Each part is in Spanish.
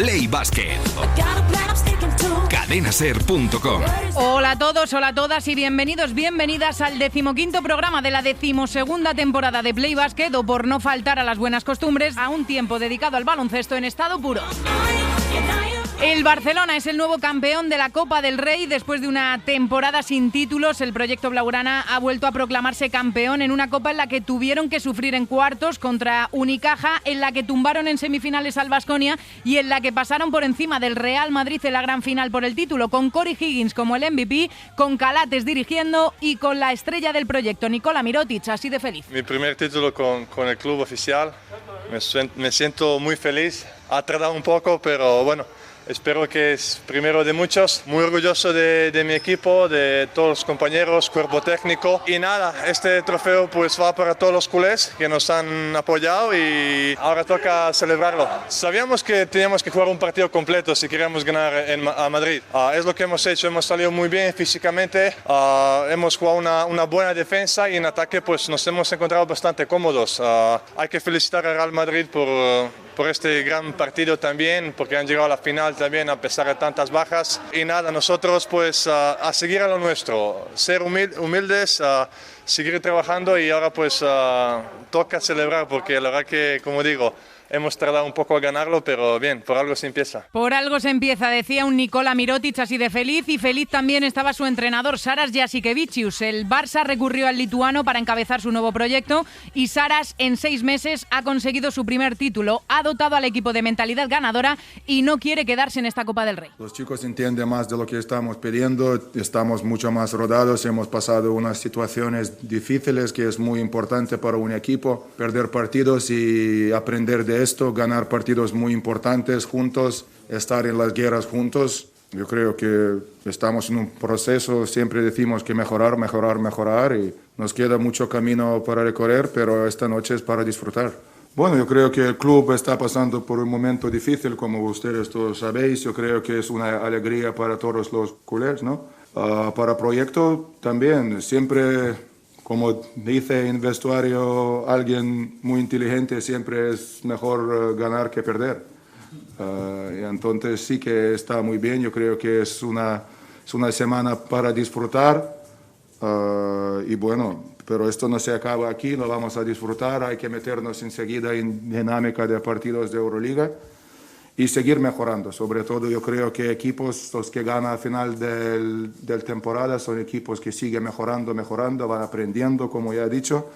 Play Basket. Cadenaser.com. Hola a todos, hola a todas y bienvenidas al 15º programa de la 12ª temporada de Play Basket, o por no faltar a las buenas costumbres, a un tiempo dedicado al baloncesto en estado puro. El Barcelona es el nuevo campeón de la Copa del Rey. Después de una temporada sin títulos, el proyecto blaugrana ha vuelto a proclamarse campeón en una Copa en la que tuvieron que sufrir en cuartos contra Unicaja, en la que tumbaron en semifinales al Baskonia y en la que pasaron por encima del Real Madrid en la gran final por el título, con Corey Higgins como el MVP, con Calates dirigiendo y con la estrella del proyecto, Nikola Mirotic, así de feliz. Mi primer título con el club oficial, me siento muy feliz, ha tardado un poco, pero bueno. Espero que es primero de muchos. Muy orgulloso de mi equipo, de todos los compañeros, cuerpo técnico. Y nada, este trofeo pues va para todos los culés que nos han apoyado y ahora toca celebrarlo. Sabíamos que teníamos que jugar un partido completo si queríamos ganar a Madrid. Es lo que hemos hecho, hemos salido muy bien físicamente, hemos jugado una buena defensa y en ataque pues nos hemos encontrado bastante cómodos. Hay que felicitar al Real Madrid por este gran partido también, porque han llegado a la final también a pesar de tantas bajas. Y nada, nosotros pues a seguir a lo nuestro, ser humildes, seguir trabajando y ahora pues toca celebrar, porque la verdad que, como digo, hemos tardado un poco a ganarlo, pero bien, por algo se empieza. Por algo se empieza, decía un Nikola Mirotic así de feliz, y feliz también estaba su entrenador, Saras Jasikevičius. El Barça recurrió al lituano para encabezar su nuevo proyecto y Saras en 6 meses ha conseguido su primer título, ha dotado al equipo de mentalidad ganadora y no quiere quedarse en esta Copa del Rey. Los chicos entienden más de lo que estamos pidiendo, estamos mucho más rodados, hemos pasado unas situaciones difíciles que es muy importante para un equipo, perder partidos y aprender de esto, ganar partidos muy importantes juntos, estar en las guerras juntos. Yo creo que estamos en un proceso, siempre decimos que mejorar y nos queda mucho camino para recorrer, pero esta noche es para disfrutar. Bueno, yo creo que el club está pasando por un momento difícil, como ustedes todos sabéis. Yo creo que es una alegría para todos los culés, ¿no? Para el proyecto también, siempre... Como dice en vestuario alguien muy inteligente, siempre es mejor ganar que perder. Entonces sí que está muy bien, yo creo que es una semana para disfrutar. Y bueno, pero esto no se acaba aquí, lo vamos a disfrutar, hay que meternos enseguida en dinámica de partidos de Euroliga y seguir mejorando. Sobre todo yo creo que equipos, los que ganan al final del temporada, son equipos que siguen mejorando, van aprendiendo, como ya he dicho.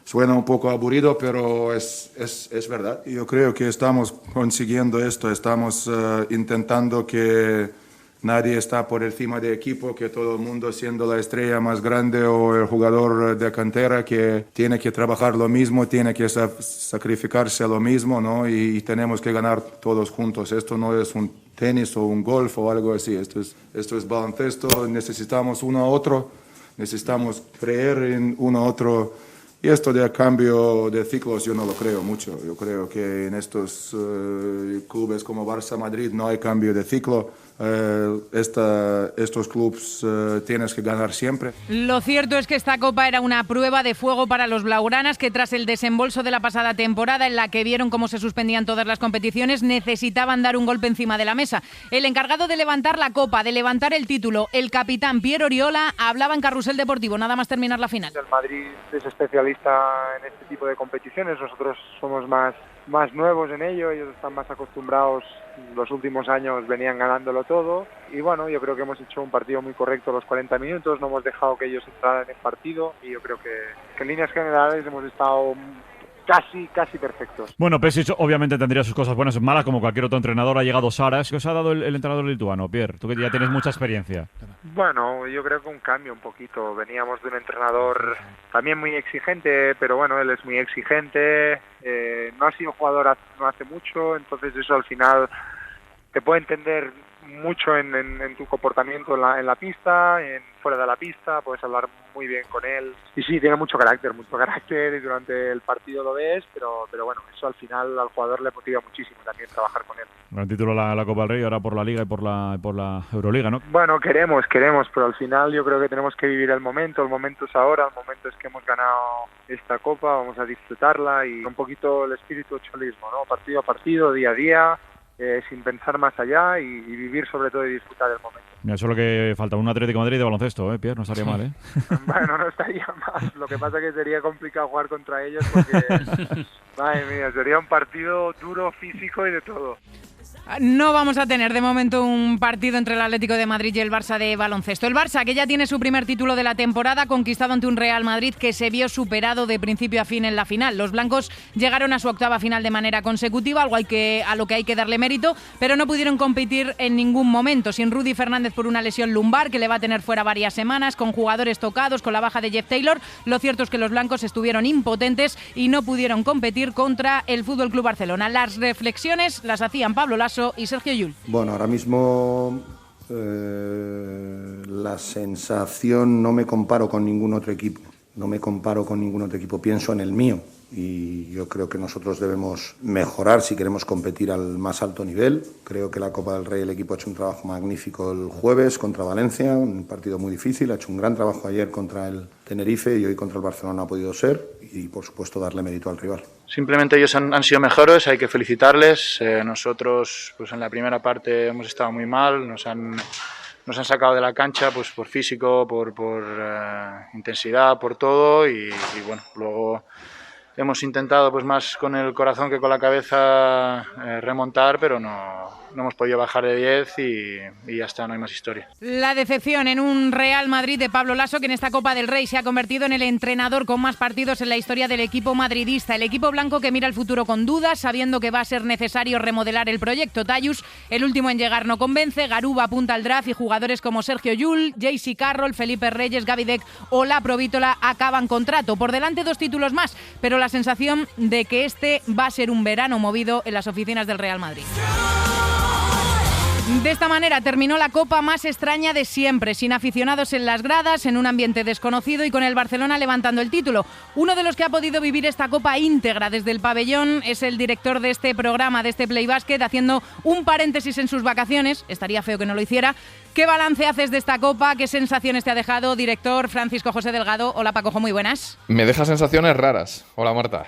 Suena un poco aburrido, pero es verdad. Yo creo que estamos consiguiendo esto, estamos intentando que nadie está por encima del equipo, que todo el mundo siendo la estrella más grande o el jugador de cantera que tiene que trabajar lo mismo, tiene que sacrificarse lo mismo, ¿no? Y tenemos que ganar todos juntos. Esto no es un tenis o un golf o algo así. Esto es baloncesto. Necesitamos uno a otro, necesitamos creer en uno a otro. Y esto de cambio de ciclos yo no lo creo mucho. Yo creo que en estos clubes como Barça, Madrid no hay cambio de ciclo. Estos clubes tienes que ganar siempre. Lo cierto es que esta Copa era una prueba de fuego para los blaugranas, que tras el desembolso de la pasada temporada, en la que vieron cómo se suspendían todas las competiciones, necesitaban dar un golpe encima de la mesa. El encargado de levantar la Copa, de levantar el título, el capitán Piero Oriola, hablaba en Carrusel Deportivo nada más terminar la final. El Madrid es especialista en este tipo de competiciones, nosotros somos más nuevos en ello, ellos están más acostumbrados, los últimos años venían ganándolo todo y bueno, yo creo que hemos hecho un partido muy correcto los 40 minutos, no hemos dejado que ellos entraran en el partido y yo creo que en líneas generales hemos estado casi perfectos. Bueno, Pešić obviamente tendría sus cosas buenas y malas, como cualquier otro entrenador. Ha llegado Saras. ¿Qué os ha dado el entrenador lituano, Pierre? Tú que ya tienes mucha experiencia. Bueno, yo creo que un cambio un poquito. Veníamos de un entrenador también muy exigente, pero bueno, él es muy exigente. No ha sido jugador no hace mucho, entonces eso al final te puede entender mucho en tu comportamiento en la pista, fuera de la pista, puedes hablar muy bien con él. Y sí, tiene mucho carácter y durante el partido lo ves, pero bueno, eso al final al jugador le motiva muchísimo también trabajar con él. Gran título la Copa del Rey, ahora por la Liga y por la Euroliga, ¿no? Bueno, queremos, pero al final yo creo que tenemos que vivir el momento es ahora, el momento es que hemos ganado esta Copa, vamos a disfrutarla y un poquito el espíritu cholismo, ¿no? Partido a partido, día a día. sin pensar más allá y vivir sobre todo y disfrutar del momento. Mira, eso es lo que falta, un Atlético de Madrid de baloncesto, Pierre, no estaría mal, ¿eh? Bueno, no estaría mal, lo que pasa es que sería complicado jugar contra ellos porque, madre mía, sería un partido duro, físico y de todo. No vamos a tener de momento un partido entre el Atlético de Madrid y el Barça de baloncesto. El Barça, que ya tiene su primer título de la temporada, conquistado ante un Real Madrid que se vio superado de principio a fin en la final. Los blancos llegaron a su octava final de manera consecutiva, algo a lo que hay que darle mérito, pero no pudieron competir en ningún momento. Sin Rudy Fernández por una lesión lumbar que le va a tener fuera varias semanas, con jugadores tocados, con la baja de Jeff Taylor, lo cierto es que los blancos estuvieron impotentes y no pudieron competir contra el FC Barcelona. Las reflexiones las hacían Pablo Laso y Sergio Llull. Bueno, ahora mismo la sensación, no me comparo con ningún otro equipo. Pienso en el mío y yo creo que nosotros debemos mejorar si queremos competir al más alto nivel. Creo que la Copa del Rey, el equipo ha hecho un trabajo magnífico el jueves contra Valencia, un partido muy difícil, ha hecho un gran trabajo ayer contra el Tenerife y hoy contra el Barcelona ha podido ser, y por supuesto darle mérito al rival. Simplemente ellos han sido mejores, hay que felicitarles. Nosotros pues en la primera parte hemos estado muy mal, nos han sacado de la cancha pues por físico, por intensidad, por todo y bueno, luego hemos intentado pues más con el corazón que con la cabeza remontar, pero no hemos podido bajar de 10 y ya está, no hay más historia. La decepción en un Real Madrid de Pablo Laso, que en esta Copa del Rey se ha convertido en el entrenador con más partidos en la historia del equipo madridista. El equipo blanco que mira el futuro con dudas, sabiendo que va a ser necesario remodelar el proyecto. Tyus, el último en llegar, no convence. Garuba apunta al draft y jugadores como Sergio Llull, JC Carroll, Felipe Reyes, Gavi Deck o La Provítola acaban contrato. Por delante 2 títulos más, pero la sensación de que este va a ser un verano movido en las oficinas del Real Madrid. De esta manera terminó la Copa más extraña de siempre, sin aficionados en las gradas, en un ambiente desconocido y con el Barcelona levantando el título. Uno de los que ha podido vivir esta Copa íntegra desde el pabellón es el director de este programa, de este Play Basket, haciendo un paréntesis en sus vacaciones. Estaría feo que no lo hiciera. ¿Qué balance haces de esta Copa? ¿Qué sensaciones te ha dejado, director Francisco José Delgado? Hola, Pacojo, muy buenas. Me deja sensaciones raras. Hola, Marta.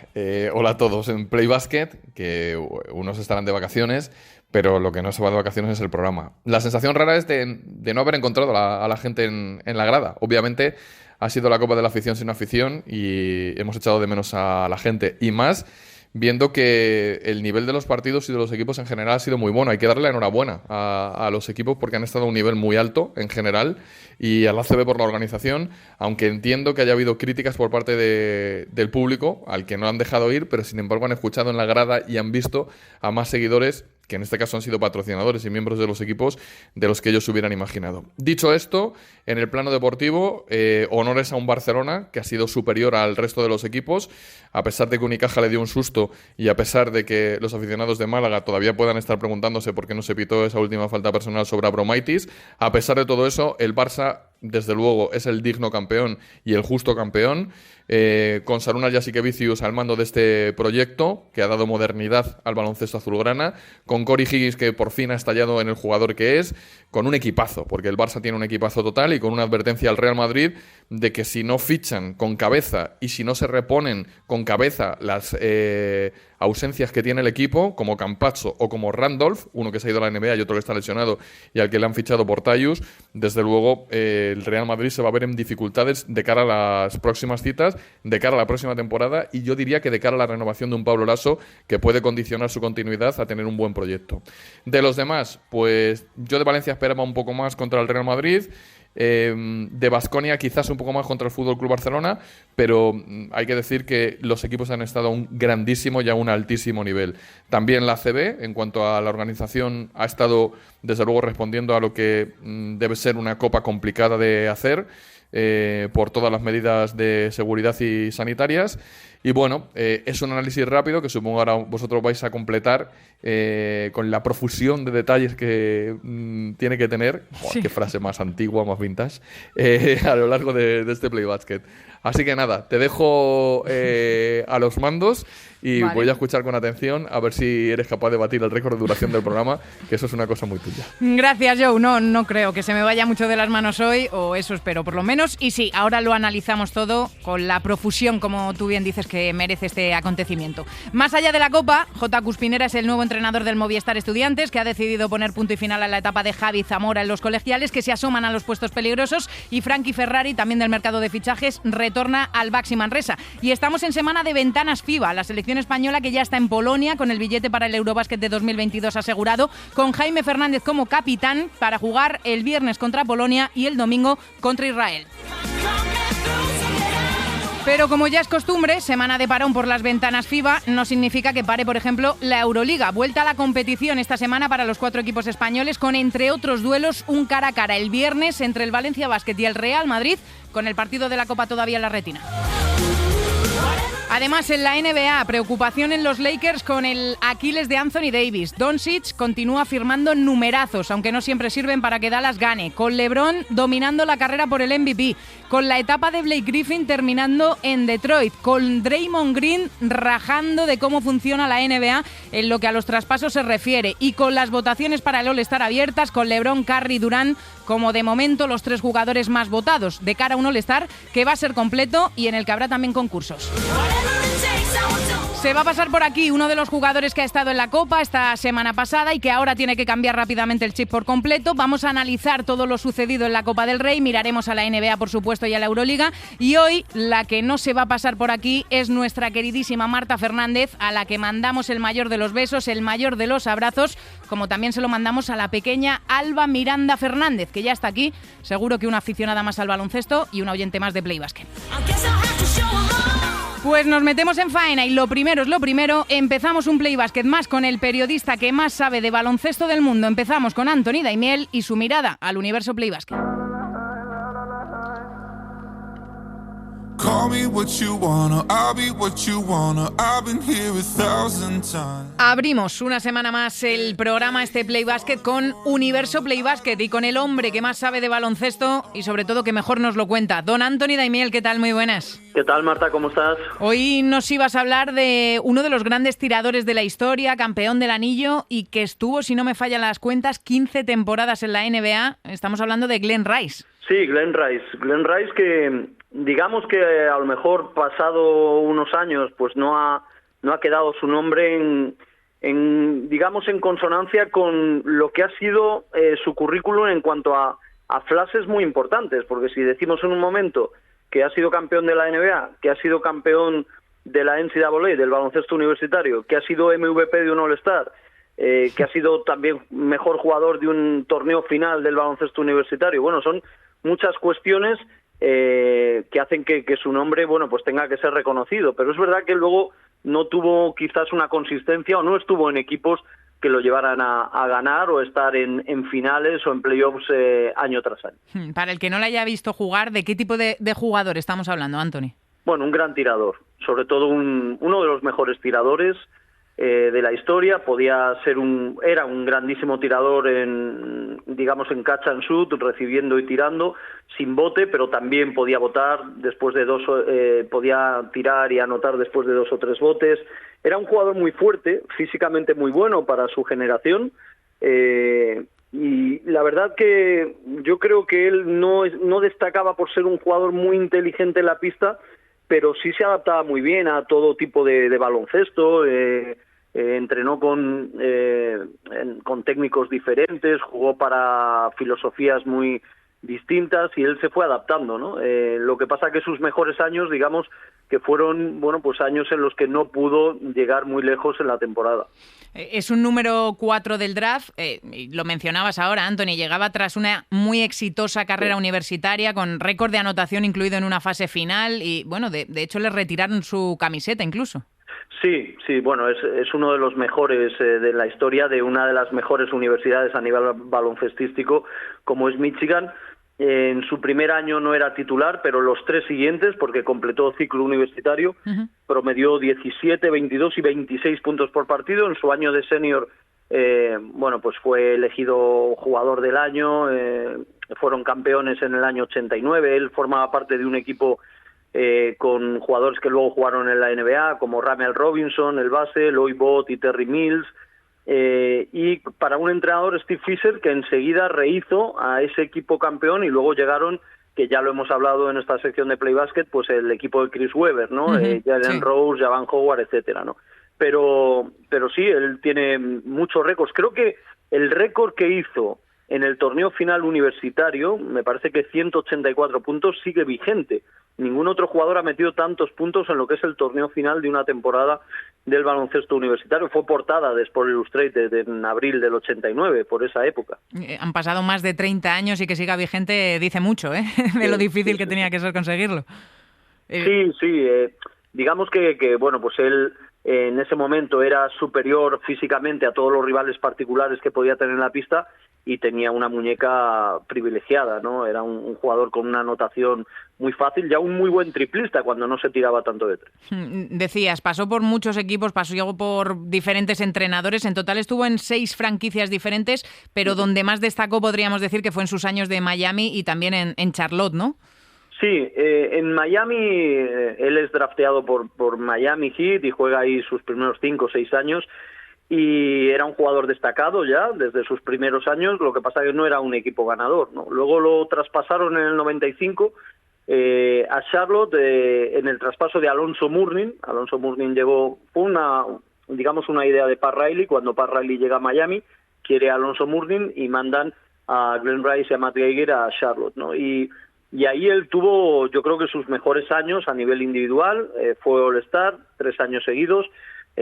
Hola a todos en Play Basket, que unos estarán de vacaciones, pero lo que no se va de vacaciones es el programa. La sensación rara es de no haber encontrado a la gente en la grada. Obviamente ha sido la Copa de la afición sin afición y hemos echado de menos a la gente. Y más viendo que el nivel de los partidos y de los equipos en general ha sido muy bueno. Hay que darle la enhorabuena a los equipos porque han estado a un nivel muy alto en general y al ACB por la organización, aunque entiendo que haya habido críticas por parte del público, al que no han dejado ir, pero sin embargo han escuchado en la grada y han visto a más seguidores, que en este caso han sido patrocinadores y miembros de los equipos, de los que ellos hubieran imaginado. Dicho esto, en el plano deportivo, honores a un Barcelona que ha sido superior al resto de los equipos, a pesar de que Unicaja le dio un susto y a pesar de que los aficionados de Málaga todavía puedan estar preguntándose por qué no se pitó esa última falta personal sobre Abromaitis. A pesar de todo eso, el Barça, desde luego, es el digno campeón y el justo campeón, con Šarūnas Jasikevičius al mando de este proyecto, que ha dado modernidad al baloncesto azulgrana, con Corey Higgins, que por fin ha estallado en el jugador que es, con un equipazo, porque el Barça tiene un equipazo total, y con una advertencia al Real Madrid de que si no fichan con cabeza y si no se reponen con cabeza las ausencias que tiene el equipo, como Campazzo o como Randolph, uno que se ha ido a la NBA y otro que está lesionado y al que le han fichado por Tyus, desde luego el Real Madrid se va a ver en dificultades de cara a las próximas citas, de cara a la próxima temporada, y yo diría que de cara a la renovación de un Pablo Laso que puede condicionar su continuidad a tener un buen proyecto. De los demás, pues yo de Valencia esperaba un poco más contra el Real Madrid, de Baskonia quizás un poco más contra el FC Barcelona, pero hay que decir que los equipos han estado a un grandísimo y a un altísimo nivel. También la ACB, en cuanto a la organización, ha estado desde luego respondiendo a lo que debe ser una copa complicada de hacer, por todas las medidas de seguridad y sanitarias. Y bueno, es un análisis rápido que supongo ahora vosotros vais a completar con la profusión de detalles que tiene que tener. Sí. Qué frase más antigua, más vintage, a lo largo de este Play Basket. Así que nada, te dejo a los mandos y Vale. voy a escuchar con atención a ver si eres capaz de batir el récord de duración del programa, que eso es una cosa muy tuya. Gracias, Joe. No creo que se me vaya mucho de las manos hoy, o eso espero por lo menos. Y sí, ahora lo analizamos todo con la profusión, como tú bien dices, que merece este acontecimiento. Más allá de la Copa, J. Cuspinera es el nuevo entrenador del Movistar Estudiantes, que ha decidido poner punto y final a la etapa de Javi Zamora en los colegiales, que se asoman a los puestos peligrosos, y Frankie Ferrari, también del mercado de fichajes, retorna al Baxi Manresa. Y estamos en semana de ventanas FIBA, la selección española que ya está en Polonia con el billete para el Eurobásquet de 2022 asegurado, con Jaime Fernández como capitán para jugar el viernes contra Polonia y el domingo contra Israel. Pero como ya es costumbre, semana de parón por las ventanas FIBA no significa que pare, por ejemplo, la Euroliga. Vuelta a la competición esta semana para los 4 equipos españoles con, entre otros duelos, un cara a cara el viernes entre el Valencia Basket y el Real Madrid, con el partido de la Copa todavía en la retina. Además, en la NBA, preocupación en los Lakers con el Aquiles de Anthony Davis. Doncic continúa firmando numerazos, aunque no siempre sirven para que Dallas gane. Con LeBron dominando la carrera por el MVP. Con la etapa de Blake Griffin terminando en Detroit. Con Draymond Green rajando de cómo funciona la NBA en lo que a los traspasos se refiere. Y con las votaciones para el All-Star abiertas, con LeBron, Curry y Durant como de momento los 3 jugadores más votados, de cara a un All-Star que va a ser completo y en el que habrá también concursos. Se va a pasar por aquí uno de los jugadores que ha estado en la Copa esta semana pasada y que ahora tiene que cambiar rápidamente el chip por completo. Vamos a analizar todo lo sucedido en la Copa del Rey, miraremos a la NBA, por supuesto, y a la Euroliga. Y hoy la que no se va a pasar por aquí es nuestra queridísima Marta Fernández, a la que mandamos el mayor de los besos, el mayor de los abrazos, como también se lo mandamos a la pequeña Alba Miranda Fernández, que ya está aquí, seguro que una aficionada más al baloncesto y una oyente más de Play Basket. Pues nos metemos en faena y lo primero es lo primero, empezamos un Play Basket más con el periodista que más sabe de baloncesto del mundo. Empezamos con Anthony Daimiel y su mirada al universo Play Basket. Abrimos una semana más el programa, este Play Basket, con Universo Play Basket y con el hombre que más sabe de baloncesto y sobre todo que mejor nos lo cuenta. Don Anthony Daimiel, ¿qué tal? Muy buenas. ¿Qué tal, Marta? ¿Cómo estás? Hoy nos ibas a hablar de uno de los grandes tiradores de la historia, campeón del anillo y que estuvo, si no me fallan las cuentas, 15 temporadas en la NBA. Estamos hablando de Glenn Rice. Sí, Glenn Rice. Glenn Rice que, digamos que a lo mejor pasado unos años, pues no ha quedado su nombre digamos, en consonancia con lo que ha sido su currículum en cuanto a flashes muy importantes, porque si decimos en un momento que ha sido campeón de la NBA, que ha sido campeón de la NCAA, del baloncesto universitario, que ha sido MVP de un All-Star, que ha sido también mejor jugador de un torneo final del baloncesto universitario. Bueno, son muchas cuestiones que hacen que su nombre, bueno, pues tenga que ser reconocido, pero es verdad que luego no tuvo quizás una consistencia o no estuvo en equipos que lo llevaran a ganar o estar en finales o en playoffs año tras año. Para el que no le haya visto jugar, ¿de qué tipo de jugador estamos hablando, Anthony? Bueno, un gran tirador, sobre todo uno de los mejores tiradores de la historia. Era un grandísimo tirador digamos en catch and shoot, recibiendo y tirando sin bote, pero también podía botar después de podía tirar y anotar después de 2 o 3 botes. Era un jugador muy fuerte, físicamente muy bueno para su generación, y la verdad que yo creo que él no destacaba por ser un jugador muy inteligente en la pista, pero sí se adaptaba muy bien a todo tipo de baloncesto. Entrenó con técnicos diferentes, jugó para filosofías muy distintas y él se fue adaptando, ¿no? Lo que pasa que sus mejores años, digamos, que fueron, bueno, pues años en los que no pudo llegar muy lejos en la temporada. Es un número 4 del draft, lo mencionabas ahora, Anthony, llegaba tras una muy exitosa carrera universitaria con récord de anotación incluido en una fase final y, bueno, de hecho le retiraron su camiseta incluso. Sí, bueno, es uno de los mejores de la historia de una de las mejores universidades a nivel baloncestístico, como es Michigan. En su primer año no era titular, pero los 3 siguientes, porque completó ciclo universitario, promedió 17, 22 y 26 puntos por partido. En su año de senior, bueno, pues fue elegido jugador del año, fueron campeones en el año 89. Él formaba parte de un equipo con jugadores que luego jugaron en la NBA, como Ramel Robinson, el base, Loy Bott y Terry Mills, y para un entrenador, Steve Fisher, que enseguida rehizo a ese equipo campeón, y luego llegaron, que ya lo hemos hablado en esta sección de Play Basket, pues el equipo de Chris Webber, ¿no? Jalen Rose, Javan Howard, etcétera, ¿no? Pero sí, él tiene muchos récords. Creo que el récord que hizo en el torneo final universitario, me parece que 184 puntos, sigue vigente. Ningún otro jugador ha metido tantos puntos en lo que es el torneo final de una temporada del baloncesto universitario. Fue portada de Sport Illustrated en abril del 89, por esa época. Han pasado más de 30 años y que siga vigente dice mucho, ¿eh? De lo difícil que tenía que ser conseguirlo. Sí, digamos que bueno, pues él en ese momento era superior físicamente a todos los rivales particulares que podía tener en la pista, y tenía una muñeca privilegiada, ¿no? Era un jugador con una anotación muy fácil, ya un muy buen triplista cuando no se tiraba tanto de tres. Decías, pasó por muchos equipos, pasó por diferentes entrenadores, en total estuvo en 6 franquicias diferentes, pero donde más destacó podríamos decir que fue en sus años de Miami y también en Charlotte, ¿no? Sí, en Miami él es drafteado por Miami Heat y juega ahí sus primeros 5 o 6 años, y era un jugador destacado ya desde sus primeros años. Lo que pasa es que no era un equipo ganador, ¿no? Luego lo traspasaron en el 95 a Charlotte en el traspaso de Alonzo Mourning. Alonzo Mourning llegó, fue una idea de Pat Riley. Cuando Pat Riley llega a Miami, quiere a Alonzo Mourning y mandan a Glenn Rice y a Matt Geiger a Charlotte, ¿no? Y ahí él tuvo, yo creo que sus mejores años a nivel individual. Fue All-Star 3 años seguidos.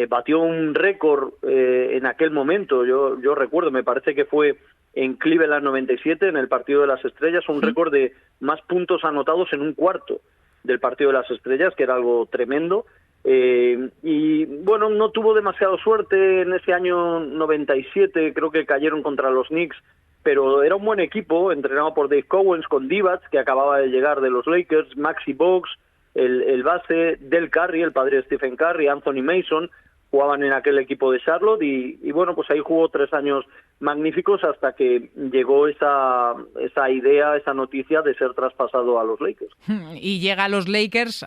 Batió un récord en aquel momento, yo recuerdo, me parece que fue en Cleveland 97, en el Partido de las Estrellas, un récord de más puntos anotados en un cuarto del Partido de las Estrellas, que era algo tremendo. Y bueno, no tuvo demasiada suerte en ese año 97, creo que cayeron contra los Knicks, pero era un buen equipo, entrenado por Dave Cowens, con Divac, que acababa de llegar de los Lakers, Maxi Bogues, el base, Del Curry, el padre de Stephen Curry, Anthony Mason, jugaban en aquel equipo de Charlotte, y bueno, pues ahí jugó 3 años magníficos hasta que llegó esa idea, esa noticia de ser traspasado a los Lakers. Y llega a los Lakers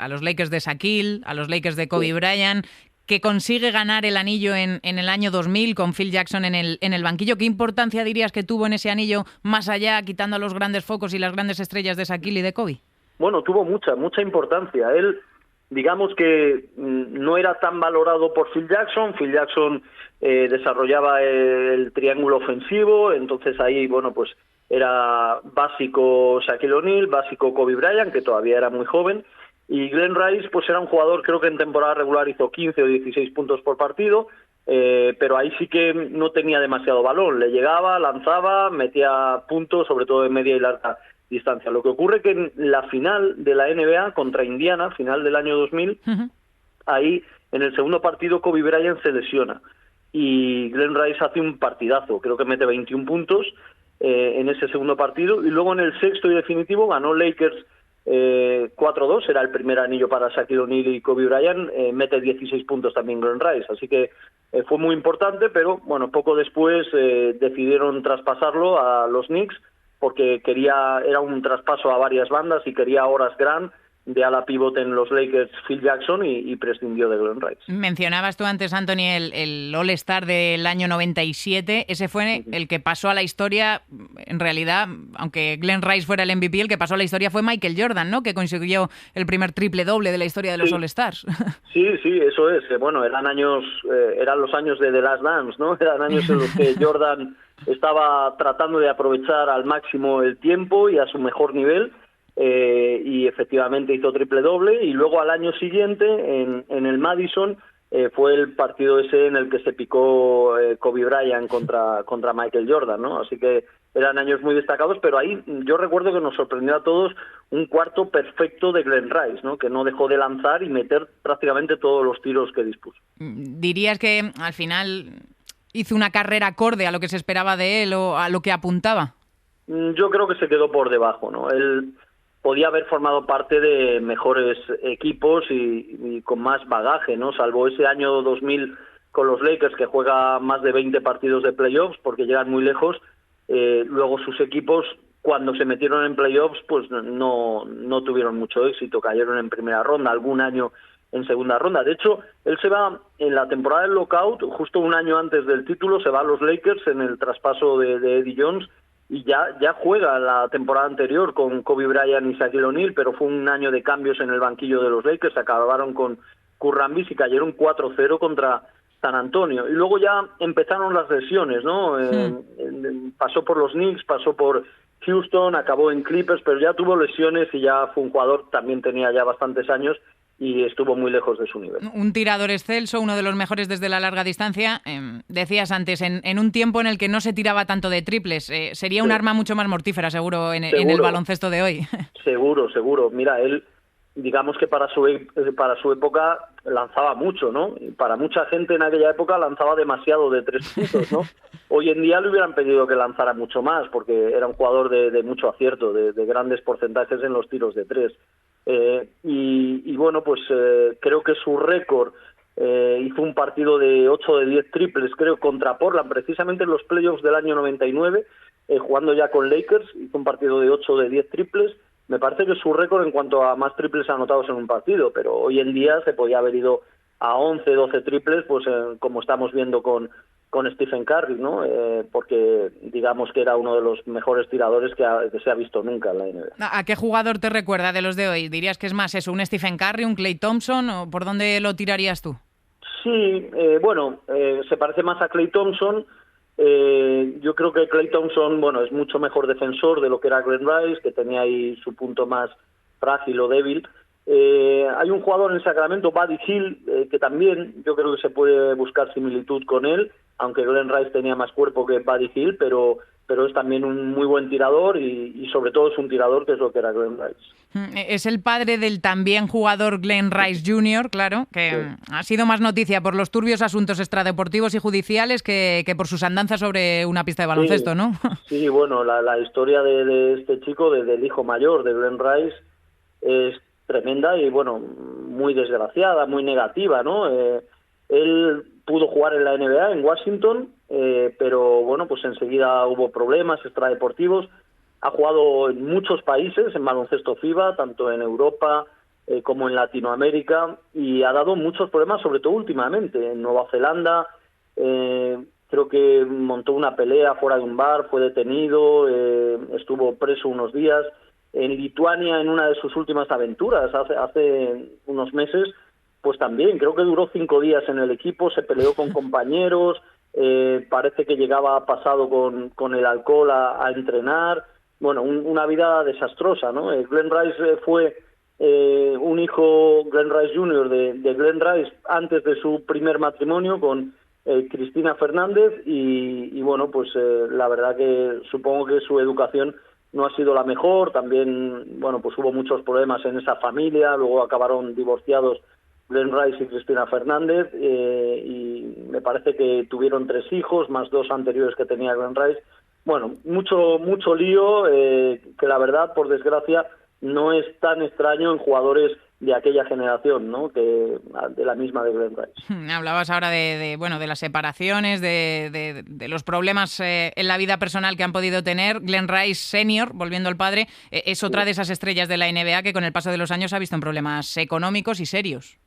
de Shaquille, a los Lakers de Kobe Bryant, que consigue ganar el anillo en el año 2000 con Phil Jackson en el banquillo. ¿Qué importancia dirías que tuvo en ese anillo, más allá, quitando a los grandes focos y las grandes estrellas de Shaquille y de Kobe? Bueno, tuvo mucha importancia. Él, digamos que no era tan valorado por Phil Jackson. Phil Jackson desarrollaba el triángulo ofensivo, entonces ahí, bueno, pues era básico Shaquille O'Neal, básico Kobe Bryant, que todavía era muy joven, y Glenn Rice pues era un jugador, creo que en temporada regular hizo 15 o 16 puntos por partido, pero ahí sí que no tenía demasiado balón. Le llegaba, lanzaba, metía puntos, sobre todo de media y larga distancia. Lo que ocurre que en la final de la NBA contra Indiana, final del año 2000, ahí en el segundo partido Kobe Bryant se lesiona y Glenn Rice hace un partidazo, creo que mete 21 puntos en ese segundo partido, y luego en el sexto y definitivo ganó Lakers 4-2, era el primer anillo para Shaquille O'Neal y Kobe Bryant, mete 16 puntos también Glenn Rice, así que fue muy importante, pero bueno, poco después decidieron traspasarlo a los Knicks, porque era un traspaso a varias bandas y quería Horace Grant de ala pívot en los Lakers, Phil Jackson, y prescindió de Glenn Rice. Mencionabas tú antes, Anthony, el All-Star del año 97. Ese fue el que pasó a la historia. En realidad, aunque Glenn Rice fuera el MVP, el que pasó a la historia fue Michael Jordan, ¿no? Que consiguió el primer triple-doble de la historia de los All-Stars. Sí, eso es. Bueno, eran los años de The Last Dance, ¿no? Eran años en los que Jordan estaba tratando de aprovechar al máximo el tiempo y a su mejor nivel, y efectivamente hizo triple doble, y luego al año siguiente en el Madison fue el partido ese en el que se picó Kobe Bryant contra Michael Jordan, ¿no? Así que eran años muy destacados, pero ahí yo recuerdo que nos sorprendió a todos un cuarto perfecto de Glenn Rice, ¿no? Que no dejó de lanzar y meter prácticamente todos los tiros que dispuso. ¿Dirías que al final hizo una carrera acorde a lo que se esperaba de él o a lo que apuntaba? Yo creo que se quedó por debajo, ¿no? Él podía haber formado parte de mejores equipos y con más bagaje, ¿no? Salvo ese año 2000 con los Lakers, que juega más de 20 partidos de playoffs porque llegan muy lejos. Luego sus equipos cuando se metieron en playoffs, pues no tuvieron mucho éxito, cayeron en primera ronda, algún año en segunda ronda. De hecho, él se va en la temporada del lockout, justo un año antes del título, se va a los Lakers en el traspaso de Eddie Jones, y ya juega la temporada anterior con Kobe Bryant y Shaquille O'Neal, pero fue un año de cambios en el banquillo de los Lakers, acabaron con Kurt Rambis y cayeron 4-0 contra San Antonio. Y luego ya empezaron las lesiones, ¿no? Pasó por los Knicks, pasó por Houston, acabó en Clippers, pero ya tuvo lesiones y ya fue un jugador, también tenía ya bastantes años, y estuvo muy lejos de su nivel. Un tirador excelso, uno de los mejores desde la larga distancia. Decías antes, en un tiempo en el que no se tiraba tanto de triples, sería un arma mucho más mortífera, seguro, en el baloncesto de hoy. Seguro. Mira, él, digamos que para su época lanzaba mucho, ¿no? Y para mucha gente en aquella época lanzaba demasiado de 3 puntos, ¿no? Hoy en día le hubieran pedido que lanzara mucho más, porque era un jugador de mucho acierto, de grandes porcentajes en los tiros de 3. Y bueno, pues creo que su récord, hizo un partido de 8 de 10 triples, creo, contra Portland, precisamente en los playoffs del año 99, jugando ya con Lakers, hizo un partido de 8 de 10 triples. Me parece que es su récord en cuanto a más triples anotados en un partido, pero hoy en día se podía haber ido a 11, 12 triples, pues como estamos viendo con Stephen Curry, ¿no? Porque digamos que era uno de los mejores tiradores que se ha visto nunca en la NBA. ¿A qué jugador te recuerda de los de hoy? ¿Dirías que es más eso, un Stephen Curry, un Klay Thompson, o por dónde lo tirarías tú? Sí, se parece más a Klay Thompson. Yo creo que Klay Thompson, es mucho mejor defensor de lo que era Glenn Rice, que tenía ahí su punto más frágil o débil. Hay un jugador en Sacramento, Buddy Hield, que también yo creo que se puede buscar similitud con él, aunque Glenn Rice tenía más cuerpo que Buddy Hield, pero es también un muy buen tirador y sobre todo es un tirador, que es lo que era Glenn Rice. Es el padre del también jugador Glenn Rice Jr., claro, que ha sido más noticia por los turbios asuntos extradeportivos y judiciales que por sus andanzas sobre una pista de baloncesto, ¿no? Sí, la historia de este chico, del hijo mayor de Glenn Rice, es tremenda y, muy desgraciada, muy negativa, ¿no? Él pudo jugar en la NBA, en Washington, pero, pues enseguida hubo problemas extradeportivos. Ha jugado en muchos países en baloncesto FIBA, tanto en Europa como en Latinoamérica, y ha dado muchos problemas, sobre todo últimamente. En Nueva Zelanda, creo que montó una pelea fuera de un bar, fue detenido, estuvo preso unos días. En Lituania, en una de sus últimas aventuras, hace unos meses, pues también, creo que duró 5 días en el equipo, se peleó con compañeros, parece que llegaba pasado con el alcohol a entrenar. Una vida desastrosa, ¿no? Glenn Rice fue un hijo, Glenn Rice Jr., de Glenn Rice antes de su primer matrimonio con Cristina Fernández y la verdad que supongo que su educación no ha sido la mejor. También, pues hubo muchos problemas en esa familia, luego acabaron divorciados Glenn Rice y Cristina Fernández, y me parece que tuvieron 3 hijos, más 2 anteriores que tenía Glenn Rice. Mucho lío, que la verdad, por desgracia, no es tan extraño en jugadores de aquella generación, ¿no? Que de la misma de Glenn Rice. Hablabas ahora de las separaciones, de los problemas en la vida personal que han podido tener. Glenn Rice Senior, volviendo al padre, es otra de esas estrellas de la NBA que con el paso de los años ha visto en problemas económicos y serios.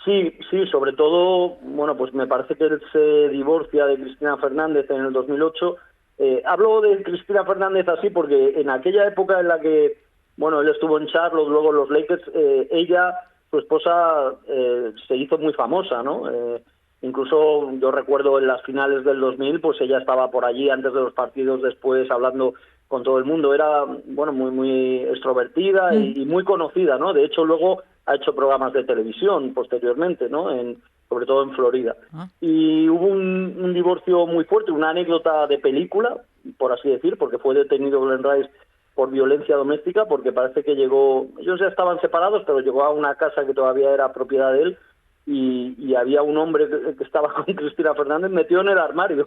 Sí, sobre todo, pues me parece que él se divorcia de Cristina Fernández en el 2008. Hablo de Cristina Fernández así porque en aquella época en la que, él estuvo en Charlotte, luego en los Lakers, ella, su esposa, se hizo muy famosa, ¿no? Incluso yo recuerdo en las finales del 2000, pues ella estaba por allí antes de los partidos, después hablando con todo el mundo. Era, muy extrovertida y muy conocida, ¿no? De hecho, luego ha hecho programas de televisión posteriormente, ¿no? Sobre todo en Florida. Y hubo un divorcio muy fuerte, una anécdota de película, por así decir, porque fue detenido Glenn Rice por violencia doméstica, porque parece que ellos ya estaban separados, pero llegó a una casa que todavía era propiedad de él, y había un hombre que estaba con Cristina Fernández metido en el armario.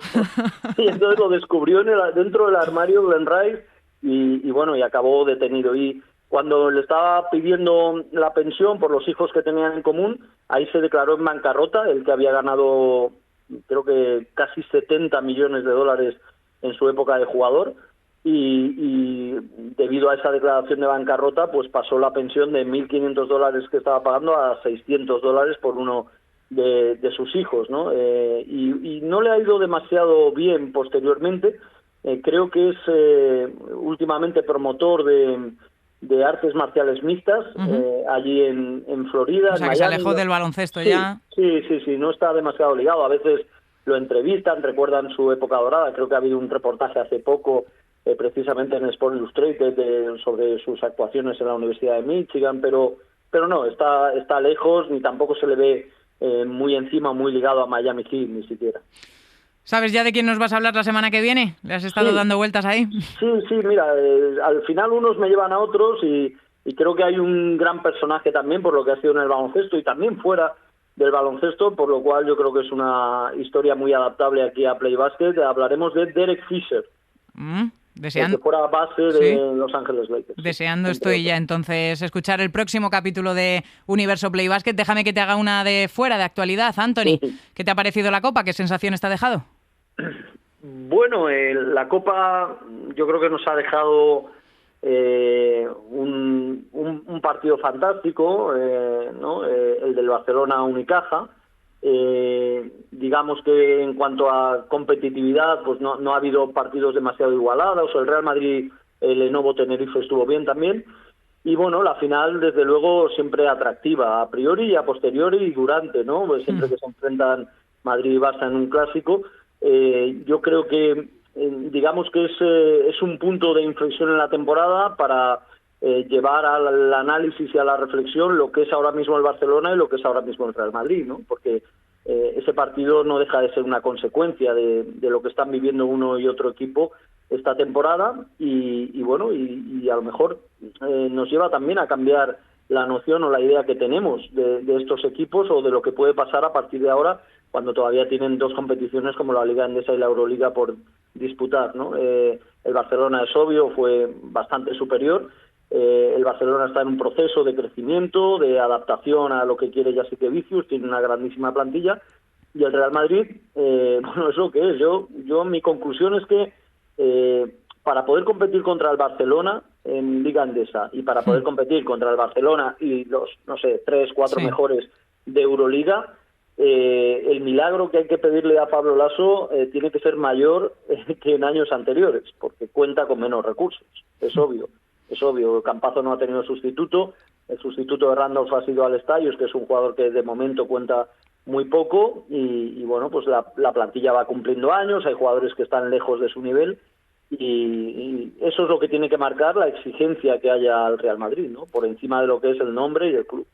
Y entonces lo descubrió dentro del armario Glenn Rice, y acabó detenido. Y cuando le estaba pidiendo la pensión por los hijos que tenían en común, ahí se declaró en bancarrota, el que había ganado, creo que casi $70 millones en su época de jugador, y debido a esa declaración de bancarrota, pues pasó la pensión de $1.500 que estaba pagando a $600 por uno de sus hijos, ¿no? Y no le ha ido demasiado bien posteriormente. Creo que es últimamente promotor de artes marciales mixtas, allí en Florida. O sea, en que Miami. se alejó del baloncesto Sí, ya. Sí, no está demasiado ligado. A veces lo entrevistan, recuerdan su época dorada. Creo que ha habido un reportaje hace poco, precisamente en Sport Illustrated, sobre sus actuaciones en la Universidad de Michigan, pero no, está lejos, ni tampoco se le ve muy encima, muy ligado a Miami Heat, ni siquiera. ¿Sabes ya de quién nos vas a hablar la semana que viene? ¿Le has estado dando vueltas ahí? Sí, mira, al final unos me llevan a otros y creo que hay un gran personaje también por lo que ha sido en el baloncesto y también fuera del baloncesto, por lo cual yo creo que es una historia muy adaptable aquí a Play Basket. Hablaremos de Derek Fisher, Deseando, que fuera base de Los Ángeles Lakers. Deseando estoy ya entonces escuchar el próximo capítulo de Universo Play Basket. Déjame que te haga una de fuera de actualidad, Anthony. ¿Qué te ha parecido la Copa? ¿Qué sensaciones te ha dejado? Bueno, la Copa yo creo que nos ha dejado un partido fantástico, ¿no? El del Barcelona-Unicaja. Digamos que en cuanto a competitividad, pues no ha habido partidos demasiado igualados. El Real Madrid, el Lenovo Tenerife estuvo bien también. Y bueno, la final, desde luego, siempre atractiva, a priori, a posteriori y durante, ¿no? Pues siempre que se enfrentan Madrid y Barça en un clásico. Yo creo que digamos que es un punto de inflexión en la temporada para llevar al análisis y a la reflexión lo que es ahora mismo el Barcelona y lo que es ahora mismo el Real Madrid, ¿no? Porque ese partido no deja de ser una consecuencia de lo que están viviendo uno y otro equipo esta temporada y bueno, y a lo mejor nos lleva también a cambiar la noción o la idea que tenemos de estos equipos o de lo que puede pasar a partir de ahora, cuando todavía tienen dos competiciones como la Liga Endesa y la Euroliga por disputar, ¿no? El Barcelona, es obvio, fue bastante superior. El Barcelona está en un proceso de crecimiento, de adaptación a lo que quiere Jasikevičius, tiene una grandísima plantilla, y el Real Madrid, bueno, es lo que es. Yo mi conclusión es que para poder competir contra el Barcelona en Liga Endesa y para poder competir contra el Barcelona y los, 3, 4 mejores de Euroliga, el milagro que hay que pedirle a Pablo Laso tiene que ser mayor que en años anteriores, porque cuenta con menos recursos, es obvio. Campazzo no ha tenido sustituto, el sustituto de Randolph ha sido Alex Tyus, que es un jugador que de momento cuenta muy poco, y bueno, pues la plantilla va cumpliendo años, hay jugadores que están lejos de su nivel, y eso es lo que tiene que marcar la exigencia que haya al Real Madrid, ¿no? Por encima de lo que es el nombre y el club.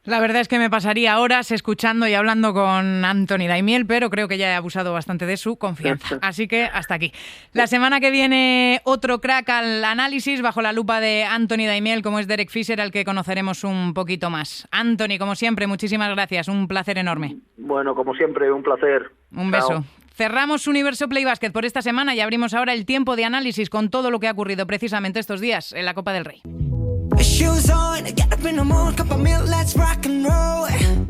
La verdad es que me pasaría horas escuchando y hablando con Anthony Daimiel, pero creo que ya he abusado bastante de su confianza. Así que hasta aquí. La semana que viene otro crack al análisis bajo la lupa de Anthony Daimiel, como es Derek Fisher, al que conoceremos un poquito más. Anthony, como siempre, muchísimas gracias. Un placer enorme. Bueno, como siempre, un placer. Un beso. Cerramos Universo Play Basket por esta semana y abrimos ahora el tiempo de análisis con todo lo que ha ocurrido precisamente estos días en la Copa del Rey.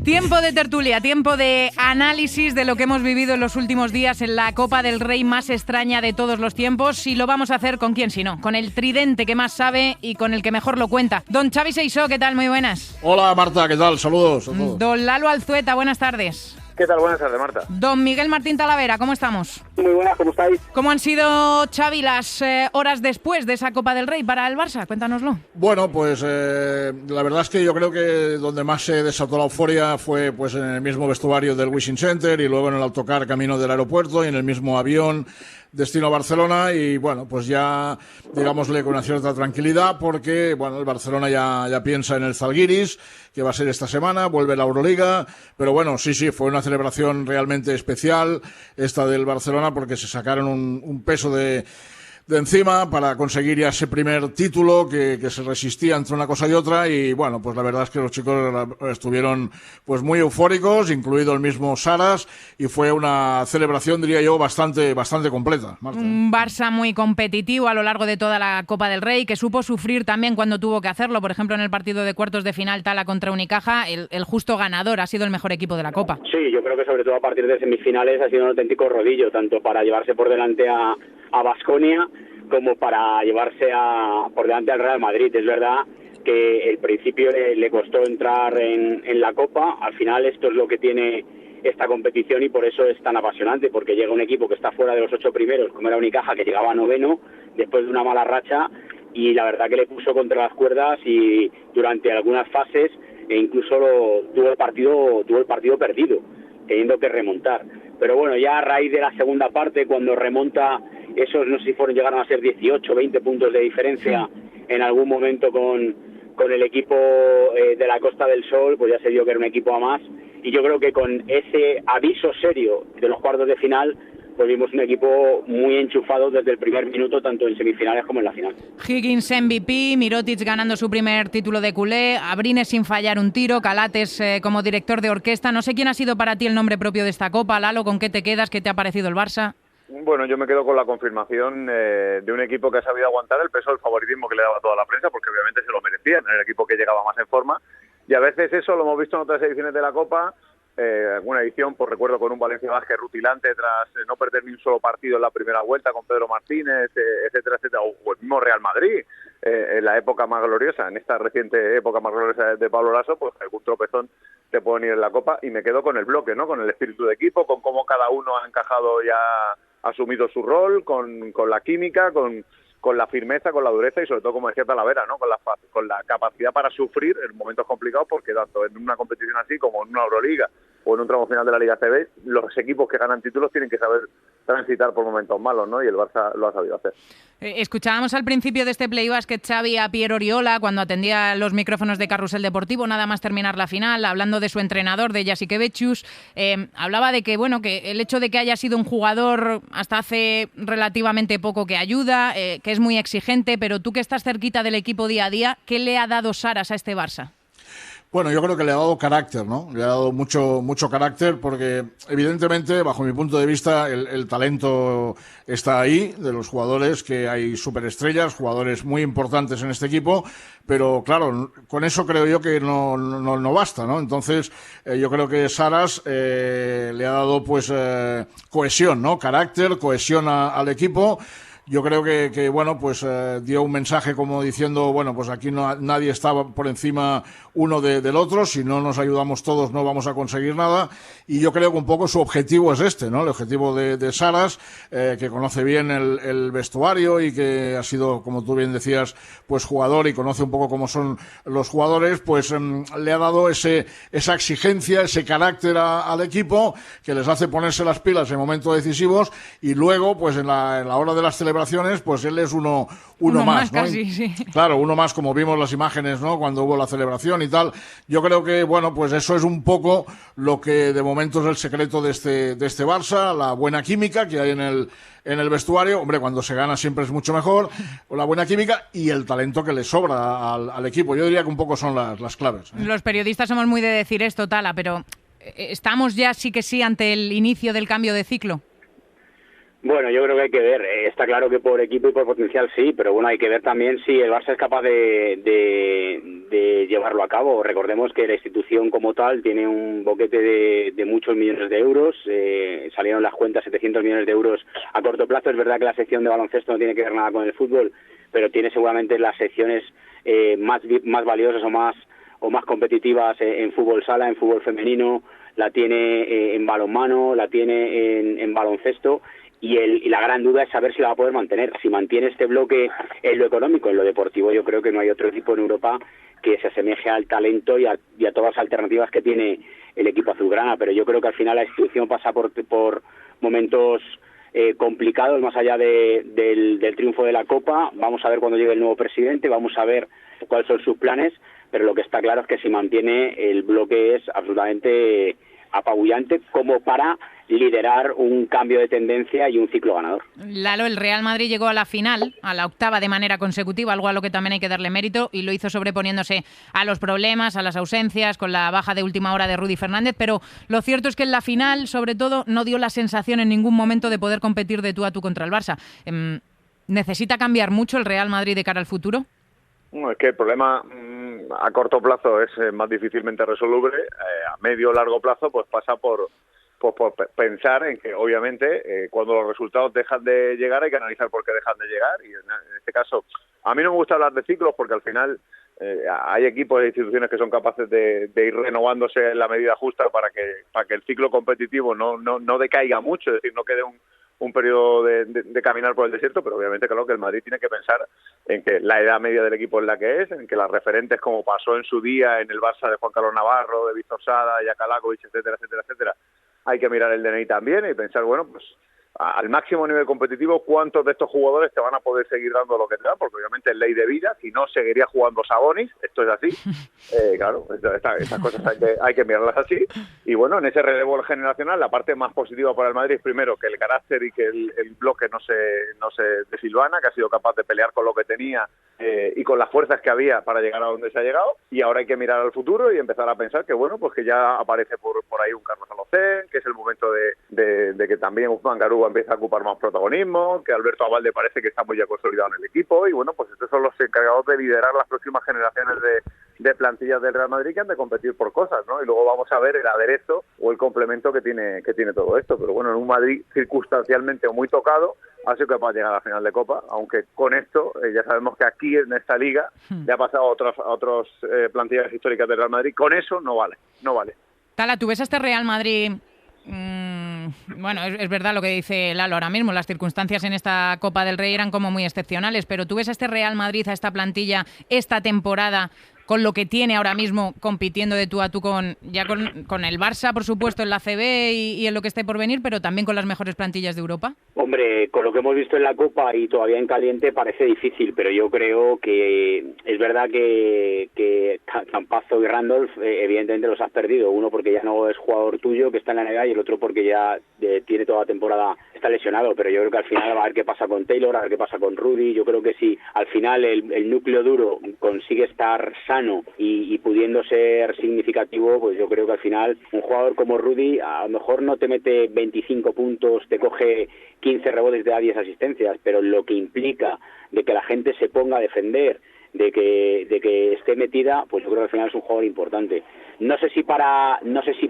Tiempo de tertulia, tiempo de análisis de lo que hemos vivido en los últimos días en la Copa del Rey más extraña de todos los tiempos, y lo vamos a hacer con quién si no, con el tridente que más sabe y con el que mejor lo cuenta. Don Xavi Seisó, ¿qué tal? Muy buenas. Hola Marta, ¿qué tal? Saludos a todos. Don Lalo Alzueta, buenas tardes. ¿Qué tal? Buenas tardes, Marta. Don Miguel Martín Talavera, ¿cómo estamos? Muy buenas, ¿cómo estáis? ¿Cómo han sido, Xavi, las horas después de esa Copa del Rey para el Barça? Cuéntanoslo. Bueno, pues la verdad es que yo creo que donde más se desató la euforia fue pues en el mismo vestuario del Wishing Center y luego en el autocar camino del aeropuerto y en el mismo avión destino a Barcelona, y bueno, pues ya digámosle con una cierta tranquilidad, porque bueno, el Barcelona ya piensa en el Zalgiris, que va a ser esta semana, vuelve la Euroliga, pero bueno, sí, fue una celebración realmente especial esta del Barcelona, porque se sacaron un peso de encima para conseguir ya ese primer título que se resistía entre una cosa y otra, y bueno, pues la verdad es que los chicos estuvieron pues muy eufóricos, incluido el mismo Saras, y fue una celebración, diría yo, bastante completa, Marta. Un Barça muy competitivo a lo largo de toda la Copa del Rey, que supo sufrir también cuando tuvo que hacerlo, por ejemplo en el partido de cuartos de final Tala contra Unicaja, el justo ganador, ha sido el mejor equipo de la Copa. Sí, yo creo que sobre todo a partir de semifinales ha sido un auténtico rodillo, tanto para llevarse por delante a Baskonia como para llevarse por delante al Real Madrid. Es verdad que el principio le costó entrar en la Copa. Al final esto es lo que tiene esta competición y por eso es tan apasionante, porque llega un equipo que está fuera de los 8 primeros, como era Unicaja, que llegaba a 9º después de una mala racha, y la verdad que le puso contra las cuerdas y durante algunas fases incluso tuvo el partido perdido, teniendo que remontar. Pero bueno, ya a raíz de la segunda parte, cuando remonta esos, no sé si llegaron a ser 18, 20 puntos de diferencia en algún momento con el equipo de la Costa del Sol, pues ya se vio que era un equipo a más, y yo creo que con ese aviso serio de los cuartos de final, pues vimos un equipo muy enchufado desde el primer minuto, tanto en semifinales como en la final. Higgins MVP, Mirotic ganando su primer título de culé, Abrines sin fallar un tiro, Calates como director de orquesta. No sé quién ha sido para ti el nombre propio de esta Copa, Lalo, ¿con qué te quedas? ¿Qué te ha parecido el Barça? Bueno, yo me quedo con la confirmación de un equipo que ha sabido aguantar el peso del favoritismo que le daba toda la prensa, porque obviamente se lo merecían, era el equipo que llegaba más en forma, y a veces eso lo hemos visto en otras ediciones de la Copa. Alguna edición, pues recuerdo con un Valencia Vázquez rutilante tras no perder ni un solo partido en la primera vuelta con Pedro Martínez, etcétera, etcétera, o el mismo Real Madrid en la época más gloriosa, en esta reciente época más gloriosa de Pablo Lasso, pues algún tropezón te pueden ir en la Copa, y me quedo con el bloque, ¿no? Con el espíritu de equipo, con cómo cada uno ha encajado y ha asumido su rol, con la química, con la firmeza, con la dureza y sobre todo, como decía Talavera, ¿no? Con la capacidad para sufrir en momentos complicados, porque tanto en una competición así como en una Euroliga o en un tramo final de la Liga CB, los equipos que ganan títulos tienen que saber transitar por momentos malos, ¿no? Y el Barça lo ha sabido hacer. Escuchábamos al principio de este Play Basket, Xavi, a Pierre Oriola cuando atendía los micrófonos de Carrusel Deportivo, nada más terminar la final, hablando de su entrenador, de Jasikevičius. Hablaba de que, bueno, que el hecho de que haya sido un jugador hasta hace relativamente poco que ayuda, que es muy exigente, pero tú que estás cerquita del equipo día a día, ¿qué le ha dado Saras a este Barça? Bueno, yo creo que le ha dado carácter, ¿no? Le ha dado mucho carácter porque, evidentemente, bajo mi punto de vista, el talento está ahí, de los jugadores, que hay superestrellas, jugadores muy importantes en este equipo, pero claro, con eso creo yo que no basta, ¿no? Entonces, yo creo que Saras le ha dado, pues, cohesión, ¿no? Carácter, cohesión al equipo. Yo creo que bueno, pues dio un mensaje como diciendo, bueno, pues aquí nadie estaba por encima uno del otro, si no nos ayudamos todos no vamos a conseguir nada, y yo creo que un poco su objetivo es este, ¿no? El objetivo de Saras, que conoce bien el vestuario y que ha sido, como tú bien decías, pues jugador y conoce un poco cómo son los jugadores, pues le ha dado esa exigencia, ese carácter al equipo, que les hace ponerse las pilas en momentos decisivos, y luego, pues en la hora de las celebraciones, pues él es uno más, ¿no? Casi, sí. Claro, uno más, como vimos las imágenes, ¿no? Cuando hubo la celebración y tal. Yo creo que, bueno, pues eso es un poco lo que de momento es el secreto de este Barça, la buena química que hay en el vestuario. Hombre, cuando se gana siempre es mucho mejor, la buena química y el talento que le sobra al equipo. Yo diría que un poco son las claves. Los periodistas somos muy de decir esto, Tala, pero ¿estamos ya sí que sí ante el inicio del cambio de ciclo? Bueno, yo creo que hay que ver. Está claro que por equipo y por potencial sí, pero bueno, hay que ver también si el Barça es capaz de llevarlo a cabo. Recordemos que la institución como tal tiene un boquete de muchos millones de euros. Salieron las cuentas 700 millones de euros a corto plazo. Es verdad que la sección de baloncesto no tiene que ver nada con el fútbol, pero tiene seguramente las secciones más valiosas o más competitivas en fútbol sala, en fútbol femenino, la tiene en balonmano, la tiene en baloncesto. Y la gran duda es saber si la va a poder mantener. Si mantiene este bloque en lo económico, en lo deportivo, yo creo que no hay otro equipo en Europa que se asemeje al talento y a todas las alternativas que tiene el equipo azulgrana. Pero yo creo que al final la institución pasa por momentos complicados, más allá del triunfo de la Copa. Vamos a ver cuando llegue el nuevo presidente, vamos a ver cuáles son sus planes, pero lo que está claro es que si mantiene, el bloque es absolutamente apabullante como para liderar un cambio de tendencia y un ciclo ganador. Lalo, el Real Madrid llegó a la final, a la octava de manera consecutiva, algo a lo que también hay que darle mérito, y lo hizo sobreponiéndose a los problemas, a las ausencias, con la baja de última hora de Rudy Fernández, pero lo cierto es que en la final, sobre todo, no dio la sensación en ningún momento de poder competir de tú a tú contra el Barça. ¿Necesita cambiar mucho el Real Madrid de cara al futuro? Es que el problema a corto plazo es más difícilmente resoluble. A medio o largo plazo pues pasa por pues por pensar en que obviamente cuando los resultados dejan de llegar hay que analizar por qué dejan de llegar, y en este caso a mí no me gusta hablar de ciclos porque al final hay equipos e instituciones que son capaces de ir renovándose en la medida justa para que el ciclo competitivo no decaiga mucho, es decir, no quede un periodo de caminar por el desierto, pero obviamente claro que el Madrid tiene que pensar en que la edad media del equipo es la que es, en que las referentes, como pasó en su día en el Barça de Juan Carlos Navarro, de Víctor Sada, Jaka Lakovic, etcétera, etcétera, etcétera, hay que mirar el DNI también y pensar, bueno, pues al máximo nivel competitivo, ¿cuántos de estos jugadores te van a poder seguir dando lo que te dan? Porque obviamente es ley de vida, si no seguiría jugando Sabonis, esto es así. Claro, estas cosas hay que mirarlas así. Y bueno, en ese relevo generacional, la parte más positiva para el Madrid es primero que el carácter y que el bloque no se desilvana, que ha sido capaz de pelear con lo que tenía y con las fuerzas que había para llegar a donde se ha llegado. Y ahora hay que mirar al futuro y empezar a pensar que bueno, pues que ya aparece por ahí un Carlos Alocén, que es el momento de que también Ousmane Garuba empieza a ocupar más protagonismo, que Alberto Abalde parece que está muy ya consolidado en el equipo, y bueno, pues estos son los encargados de liderar las próximas generaciones de plantillas del Real Madrid que han de competir por cosas, ¿no? Y luego vamos a ver el aderezo o el complemento que tiene todo esto. Pero bueno, en un Madrid circunstancialmente o muy tocado ha sido capaz de llegar a la final de Copa, aunque con esto ya sabemos que aquí en esta liga le ha pasado a otras plantillas históricas del Real Madrid. Con eso no vale. Tala, ¿tú ves a este Real Madrid? Bueno, es verdad lo que dice Lalo ahora mismo, las circunstancias en esta Copa del Rey eran como muy excepcionales, pero ¿tú ves a este Real Madrid, a esta plantilla, esta temporada, con lo que tiene ahora mismo, compitiendo de tú a tú con el Barça, por supuesto, en la CB y en lo que esté por venir, pero también con las mejores plantillas de Europa? Hombre, con lo que hemos visto en la Copa y todavía en caliente parece difícil, pero yo creo que es verdad que Campazzo y Randolph evidentemente los has perdido. Uno porque ya no es jugador tuyo, que está en la NBA, y el otro porque ya tiene toda la temporada, está lesionado. Pero yo creo que al final va a ver qué pasa con Taylor, a ver qué pasa con Rudy. Yo creo que si al final el núcleo duro consigue estar sano y pudiendo ser significativo, pues yo creo que al final un jugador como Rudy a lo mejor no te mete 25 puntos, te coge 15 rebotes, te da 10 asistencias, pero lo que implica de que la gente se ponga a defender, de que esté metida, pues yo creo que al final es un jugador importante. No sé si para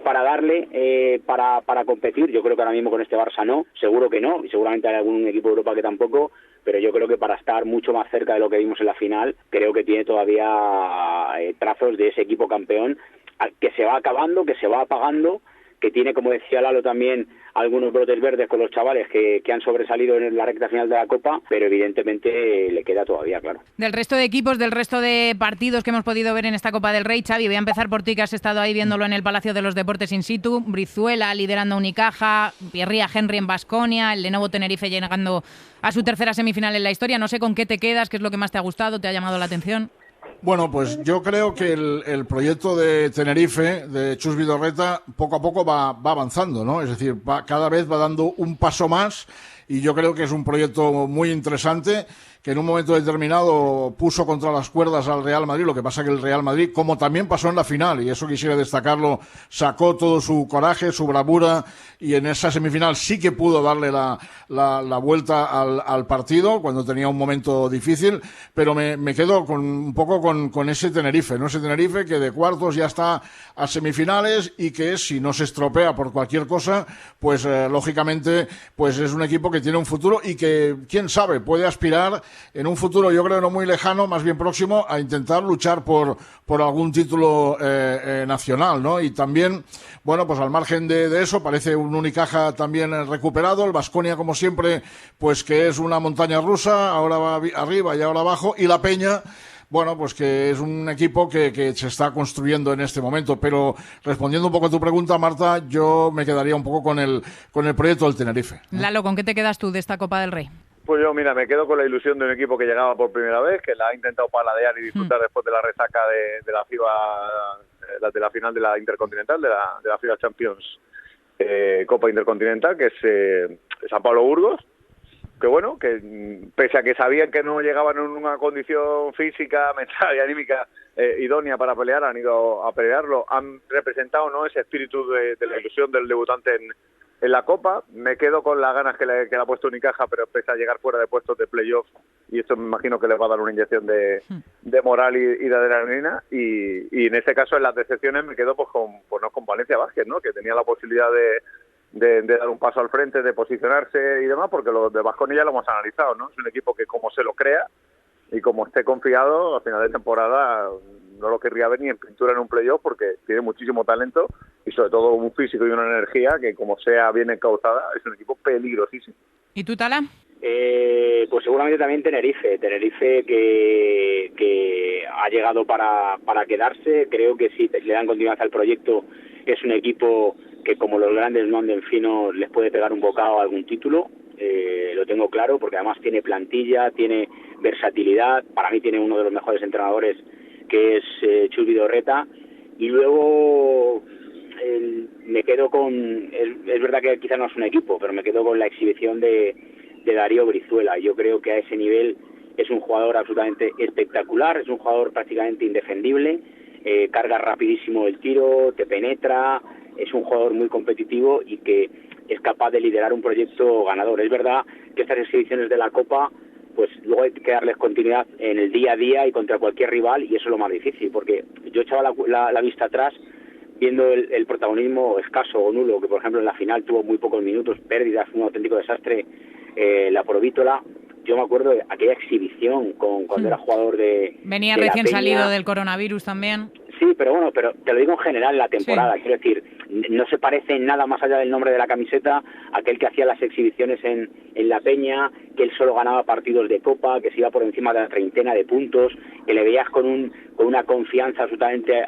darle para competir, yo creo que ahora mismo con este Barça no, seguro que no, y seguramente hay algún equipo de Europa que tampoco, pero yo creo que para estar mucho más cerca de lo que vimos en la final, creo que tiene todavía trazos de ese equipo campeón que se va acabando, que se va apagando, que tiene, como decía Lalo, también algunos brotes verdes con los chavales que han sobresalido en la recta final de la Copa, pero evidentemente le queda todavía, claro. Del resto de equipos, del resto de partidos que hemos podido ver en esta Copa del Rey, Xavi, voy a empezar por ti, que has estado ahí viéndolo en el Palacio de los Deportes in situ. Brizuela liderando a Unicaja, Pierre Henry en Baskonia, el Lenovo Tenerife llegando a su tercera semifinal en la historia. No sé con qué te quedas, qué es lo que más te ha gustado, te ha llamado la atención. Bueno, pues yo creo que el proyecto de Tenerife, de Chus Vidorreta, poco a poco va avanzando, ¿no? Es decir, cada vez va dando un paso más, y yo creo que es un proyecto muy interesante, que en un momento determinado puso contra las cuerdas al Real Madrid. Lo que pasa que el Real Madrid, como también pasó en la final, y eso quisiera destacarlo, sacó todo su coraje, su bravura, y en esa semifinal sí que pudo darle la vuelta al partido cuando tenía un momento difícil. Pero me quedo un poco con ese Tenerife, ¿no? Ese Tenerife que de cuartos ya está a semifinales, y que si no se estropea por cualquier cosa, pues lógicamente pues es un equipo que tiene un futuro, y que, quién sabe, puede aspirar en un futuro, yo creo no muy lejano, más bien próximo, a intentar luchar por algún título nacional, ¿no? Y también, bueno, pues al margen de eso, parece un Unicaja también recuperado. El Baskonia, como siempre, pues que es una montaña rusa, ahora va arriba y ahora abajo, y la Peña, bueno, pues que es un equipo que se está construyendo en este momento. Pero respondiendo un poco a tu pregunta, Marta, yo me quedaría un poco con el proyecto del Tenerife. Lalo, ¿con qué te quedas tú de esta Copa del Rey? Pues yo, mira, me quedo con la ilusión de un equipo que llegaba por primera vez, que la ha intentado paladear y disfrutar después de la resaca de la FIBA, de la final de la Intercontinental, de la FIBA Champions Copa Intercontinental, que es San Pablo Burgos, que bueno, que pese a que sabían que no llegaban en una condición física, mental y anímica idónea para pelear, han ido a pelearlo, han representado, ¿no?, ese espíritu de la ilusión del debutante en la Copa. Me quedo con las ganas que le ha puesto Unicaja, pero pese a llegar fuera de puestos de playoff, y esto me imagino que les va a dar una inyección de moral y de adrenalina. Y en este caso, en las decepciones, me quedo pues con Valencia Vázquez, ¿no?, que tenía la posibilidad de dar un paso al frente, de posicionarse y demás, porque lo de Baskonia ya lo hemos analizado, ¿no? Es un equipo que como se lo crea y como esté confiado, a final de temporada no lo querría ver ni en pintura en un playoff, porque tiene muchísimo talento y sobre todo un físico y una energía que, como sea bien encauzada, es un equipo peligrosísimo. ¿Y tú, Tala? Pues seguramente también Tenerife que ha llegado para quedarse. Creo que si le dan continuidad al proyecto es un equipo que, como los grandes no anden finos, les puede pegar un bocado a algún título. Lo tengo claro, porque además tiene plantilla, tiene versatilidad. Para mí tiene uno de los mejores entrenadores, que es Chus Vidorreta. Y luego me quedo con... Es verdad que quizás no es un equipo, pero me quedo con la exhibición de Darío Brizuela. Yo creo que a ese nivel es un jugador absolutamente espectacular, es un jugador prácticamente indefendible, carga rapidísimo el tiro, te penetra, es un jugador muy competitivo y que es capaz de liderar un proyecto ganador. Es verdad que estas exhibiciones de la Copa, pues luego hay que darles continuidad en el día a día y contra cualquier rival, y eso es lo más difícil, porque yo echaba la vista atrás viendo el protagonismo escaso o nulo, que por ejemplo en la final tuvo muy pocos minutos, pérdidas, un auténtico desastre, la Provítola. Yo me acuerdo de aquella exhibición cuando era jugador de... Venía de recién la Peña. Salido del coronavirus también. Sí, pero bueno, pero te lo digo en general la temporada. Sí. Quiero decir, no se parece en nada más allá del nombre de la camiseta a aquel que hacía las exhibiciones en la Peña, que él solo ganaba partidos de Copa, que se iba por encima de la treintena de puntos, que le veías con una confianza absolutamente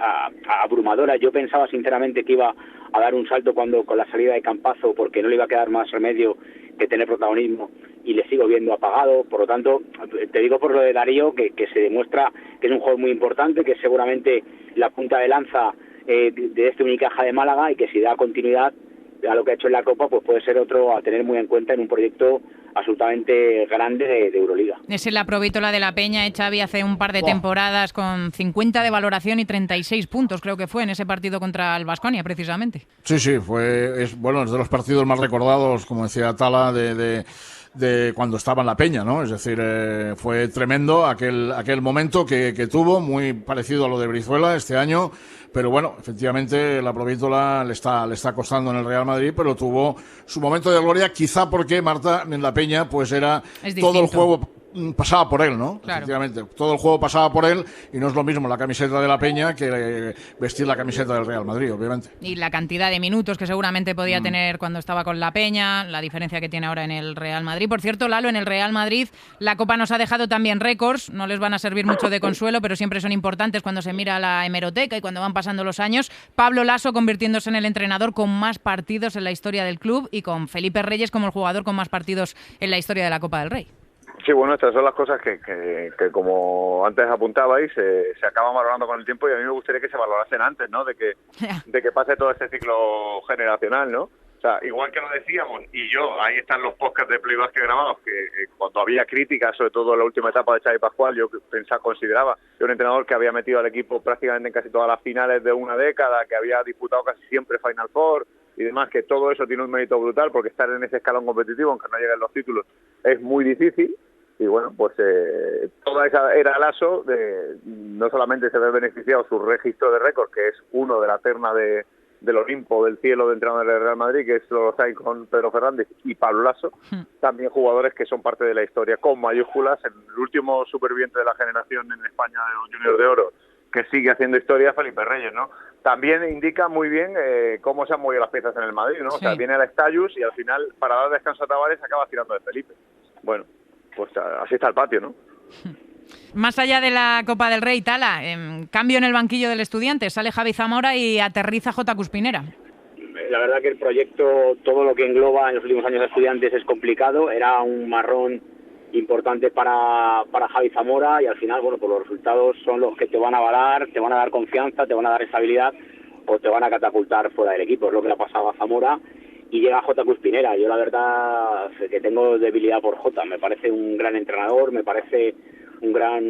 abrumadora. Yo pensaba sinceramente que iba a dar un salto con la salida de Campazo, porque no le iba a quedar más remedio que tener protagonismo, y le sigo viendo apagado. Por lo tanto, te digo por lo de Darío, que se demuestra que es un jugador muy importante, que es seguramente la punta de lanza de este Unicaja de Málaga, y que si da continuidad a lo que ha hecho en la Copa, pues puede ser otro a tener muy en cuenta en un proyecto absolutamente grande de Euroliga. Es la Provítola de la Peña, Xavi, hace un par de temporadas con 50 de valoración y 36 puntos, creo que fue en ese partido contra el Baskonia, precisamente. Sí, es de los partidos más recordados, como decía Tala, de cuando estaba en la Peña, ¿no? Es decir, fue tremendo aquel momento que tuvo, muy parecido a lo de Brizuela este año, pero bueno, efectivamente la Provítola le está costando en el Real Madrid, pero tuvo su momento de gloria, quizá porque, Marta, en la Peña pues era todo el juego pasaba por él, ¿no? Claro. Efectivamente, todo el juego pasaba por él, y no es lo mismo la camiseta de la Peña que vestir la camiseta del Real Madrid, obviamente. Y la cantidad de minutos que seguramente podía tener cuando estaba con la Peña, la diferencia que tiene ahora en el Real Madrid. Por cierto, Lalo, en el Real Madrid la Copa nos ha dejado también récords, no les van a servir mucho de consuelo, pero siempre son importantes cuando se mira la hemeroteca y cuando van pasando los años. Pablo Laso convirtiéndose en el entrenador con más partidos en la historia del club, y con Felipe Reyes como el jugador con más partidos en la historia de la Copa del Rey. Sí, bueno, estas son las cosas que como antes apuntabais, se acaban valorando con el tiempo, y a mí me gustaría que se valorasen antes, ¿no? De que pase todo este ciclo generacional, ¿no? O sea, igual que lo decíamos, y ahí están los podcasts de Play Basket grabados, que cuando había críticas, sobre todo en la última etapa de Xavi Pascual, yo consideraba que un entrenador que había metido al equipo prácticamente en casi todas las finales de una década, que había disputado casi siempre Final Four y demás, que todo eso tiene un mérito brutal, porque estar en ese escalón competitivo, aunque no lleguen los títulos, es muy difícil. Y bueno, pues toda esa era Laso, no solamente se ve beneficiado su registro de récord, que es uno de la terna del Olimpo, del cielo de entrenadores del Real Madrid, que es lo hay con Pedro Fernández y Pablo Laso, también jugadores que son parte de la historia con mayúsculas. El último superviviente de la generación en España de los Juniors de Oro, que sigue haciendo historia, Felipe Reyes, ¿no? También indica muy bien cómo se han movido las piezas en el Madrid, ¿no? Sí. O sea, viene el Estallus y al final, para dar descanso a Tavares, acaba tirando de Felipe. Bueno, pues así está el patio, ¿no? Más allá de la Copa del Rey, Tala, cambio en el banquillo del Estudiantes, sale Javi Zamora y aterriza J. Cuspinera. La verdad que el proyecto, todo lo que engloba en los últimos años de Estudiantes es complicado, era un marrón importante para Javi Zamora, y al final, bueno, pues los resultados son los que te van a avalar, te van a dar confianza, te van a dar estabilidad, o te van a catapultar fuera del equipo. Es lo que le ha pasado a Zamora. Y llega J. Cuspinera. Yo la verdad que tengo debilidad por J. Me parece un gran entrenador, me parece un gran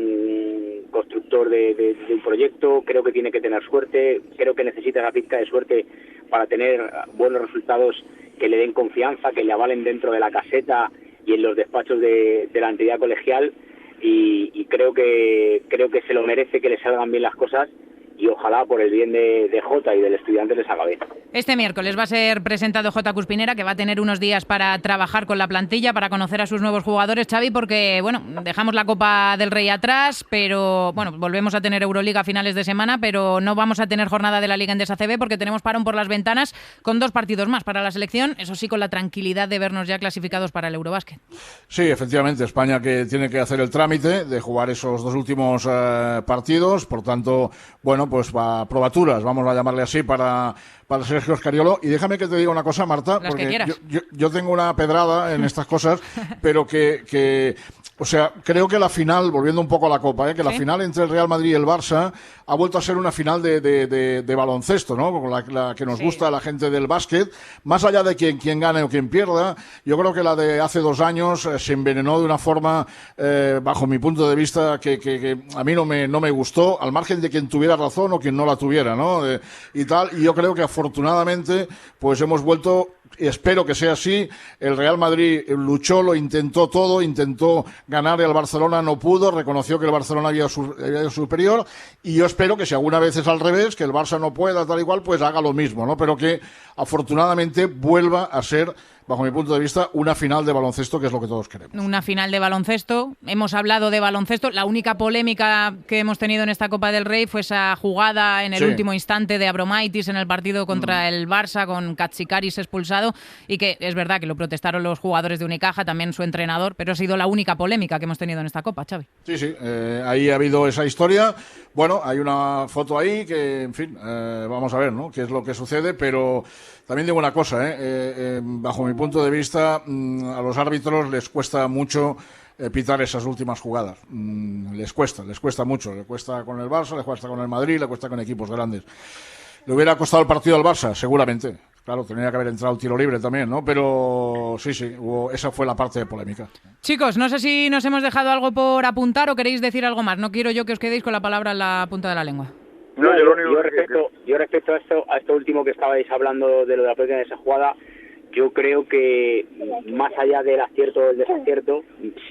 constructor de un proyecto. Creo que tiene que tener suerte, creo que necesita esa pizca de suerte para tener buenos resultados que le den confianza, que le avalen dentro de la caseta y en los despachos de la entidad colegial, y creo que se lo merece, que le salgan bien las cosas, y ojalá por el bien de Jota y del estudiante les haga bien. Este miércoles va a ser presentado Jota Cuspinera, que va a tener unos días para trabajar con la plantilla, para conocer a sus nuevos jugadores, Xavi, porque, bueno, dejamos la Copa del Rey atrás, pero, bueno, volvemos a tener Euroliga a finales de semana, pero no vamos a tener jornada de la Liga Endesa CB porque tenemos parón por las ventanas con 2 partidos más para la selección, eso sí, con la tranquilidad de vernos ya clasificados para el Eurobásquet. Sí, efectivamente, España que tiene que hacer el trámite de jugar esos 2 últimos partidos, por tanto, bueno, pues va probaturas, vamos a llamarle así, para Sergio Scariolo. Y déjame que te diga una cosa, Marta, las porque que yo tengo una pedrada en estas cosas, pero que o sea, creo que la final, volviendo un poco a la Copa, que la final entre el Real Madrid y el Barça ha vuelto a ser una final de baloncesto, ¿no? Con la que nos gusta a la gente del básquet, más allá de quien gane o quien pierda. Yo creo que la de hace 2 años se envenenó de una forma, bajo mi punto de vista, que a mí no me gustó, al margen de quien tuviera razón o quien no la tuviera, ¿no? Y tal, y yo creo que afortunadamente pues hemos vuelto, y espero que sea así. El Real Madrid luchó, lo intentó todo, intentó ganar y al Barcelona no pudo, reconoció que el Barcelona había sido superior, y yo espero que si alguna vez es al revés, que el Barça no pueda tal igual, pues haga lo mismo, ¿no? Pero que afortunadamente vuelva a ser, bajo mi punto de vista, una final de baloncesto, que es lo que todos queremos. Una final de baloncesto. Hemos hablado de baloncesto. La única polémica que hemos tenido en esta Copa del Rey fue esa jugada en el último instante de Abromaitis en el partido contra el Barça, con Katsikaris expulsado, y que es verdad que lo protestaron los jugadores de Unicaja, también su entrenador, pero ha sido la única polémica que hemos tenido en esta Copa, Xavi. Sí, ahí ha habido esa historia. Bueno, hay una foto ahí que, en fin, vamos a ver, ¿no?, qué es lo que sucede, pero también digo una cosa, bajo mi punto de vista, a los árbitros les cuesta mucho pitar esas últimas jugadas. Les cuesta mucho. Le cuesta con el Barça, le cuesta con el Madrid, le cuesta con equipos grandes. ¿Le hubiera costado el partido al Barça? Seguramente. Claro, tenía que haber entrado el tiro libre también, ¿no? Pero sí, esa fue la parte de polémica. Chicos, no sé si nos hemos dejado algo por apuntar o queréis decir algo más. No quiero yo que os quedéis con la palabra en la punta de la lengua. No, yo respecto a esto último que estabais hablando de lo de la polémica de esa jugada, yo creo que más allá del acierto o del desacierto,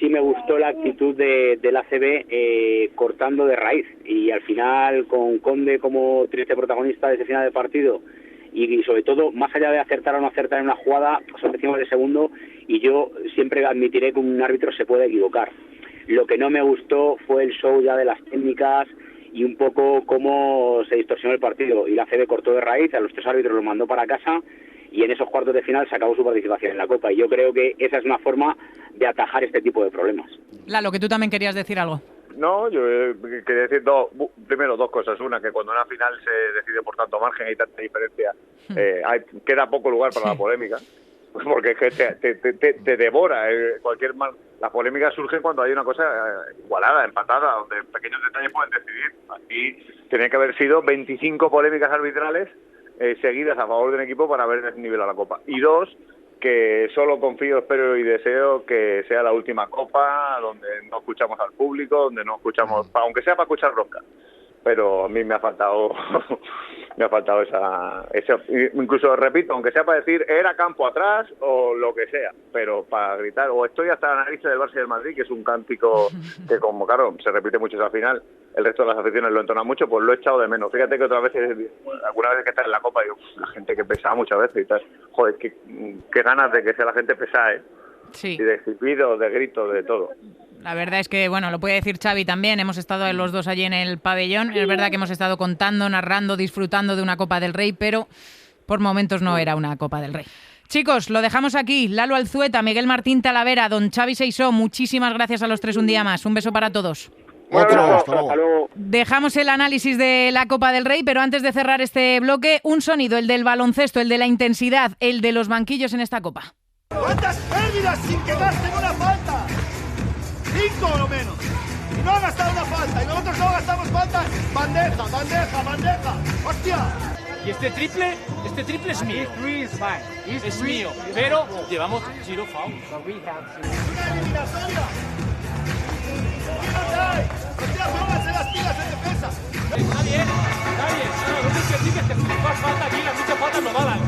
sí me gustó la actitud del ACB cortando de raíz, y al final con Conde como triste protagonista de ese final de partido, y sobre todo, más allá de acertar o no acertar en una jugada, son décimas de segundo, y yo siempre admitiré que un árbitro se puede equivocar. Lo que no me gustó fue el show ya de las técnicas y un poco cómo se distorsionó el partido, y la ACB cortó de raíz, a los 3 árbitros los mandó para casa, y en esos cuartos de final se acabó su participación en la Copa, y yo creo que esa es una forma de atajar este tipo de problemas. Lalo, que tú también querías decir algo. No, yo quería decir primero 2 cosas. Una, que cuando una final se decide por tanto margen y tanta diferencia, queda poco lugar para la polémica, porque es que te devora cualquier mal. Las polémicas surgen cuando hay una cosa igualada, empatada, donde pequeños detalles pueden decidir. Aquí tenía que haber sido 25 polémicas arbitrales seguidas a favor de un equipo para haber desnivelado la Copa. Y 2, que solo confío, espero y deseo que sea la última Copa donde no escuchamos al público, donde no escuchamos, aunque sea para escuchar bronca. Pero a mí me ha faltado esa, incluso repito, aunque sea para decir era campo atrás o lo que sea, pero para gritar, o estoy hasta la nariz del Barça y del Madrid, que es un cántico que, como claro, se repite mucho esa final, el resto de las aficiones lo entonan mucho, pues lo he echado de menos. Fíjate que otras veces, alguna vez que estás en la Copa, digo, la gente que pesa muchas veces y tal, joder, qué ganas de que sea la gente pesada, Sí. Y de silbido, de grito, de todo. La verdad es que, bueno, lo puede decir Xavi también, hemos estado los dos allí en el pabellón, es verdad que hemos estado contando, narrando, disfrutando de una Copa del Rey, pero por momentos no era una Copa del Rey. Chicos, lo dejamos aquí. Lalo Alzueta, Miguel Martín Talavera, don Xavi Seisó, muchísimas gracias a los 3 un día más. Un beso para todos. Hasta luego. Dejamos el análisis de la Copa del Rey, pero antes de cerrar este bloque, un sonido, el del baloncesto, el de la intensidad, el de los banquillos en esta Copa. ¿Cuántas pérdidas sin que gasten una falta? 5 o lo menos. Y no ha gastado una falta. Y nosotros no gastamos falta. Bandeja. ¡Hostia! Y este triple es mío. Es mío. Pero llevamos 0 fouls. ¡Una eliminatoria! ¡Hostia, pónganse las pilas en defensa! Está bien. No te critiques que si fas falta aquí, las muchas faltas no valen.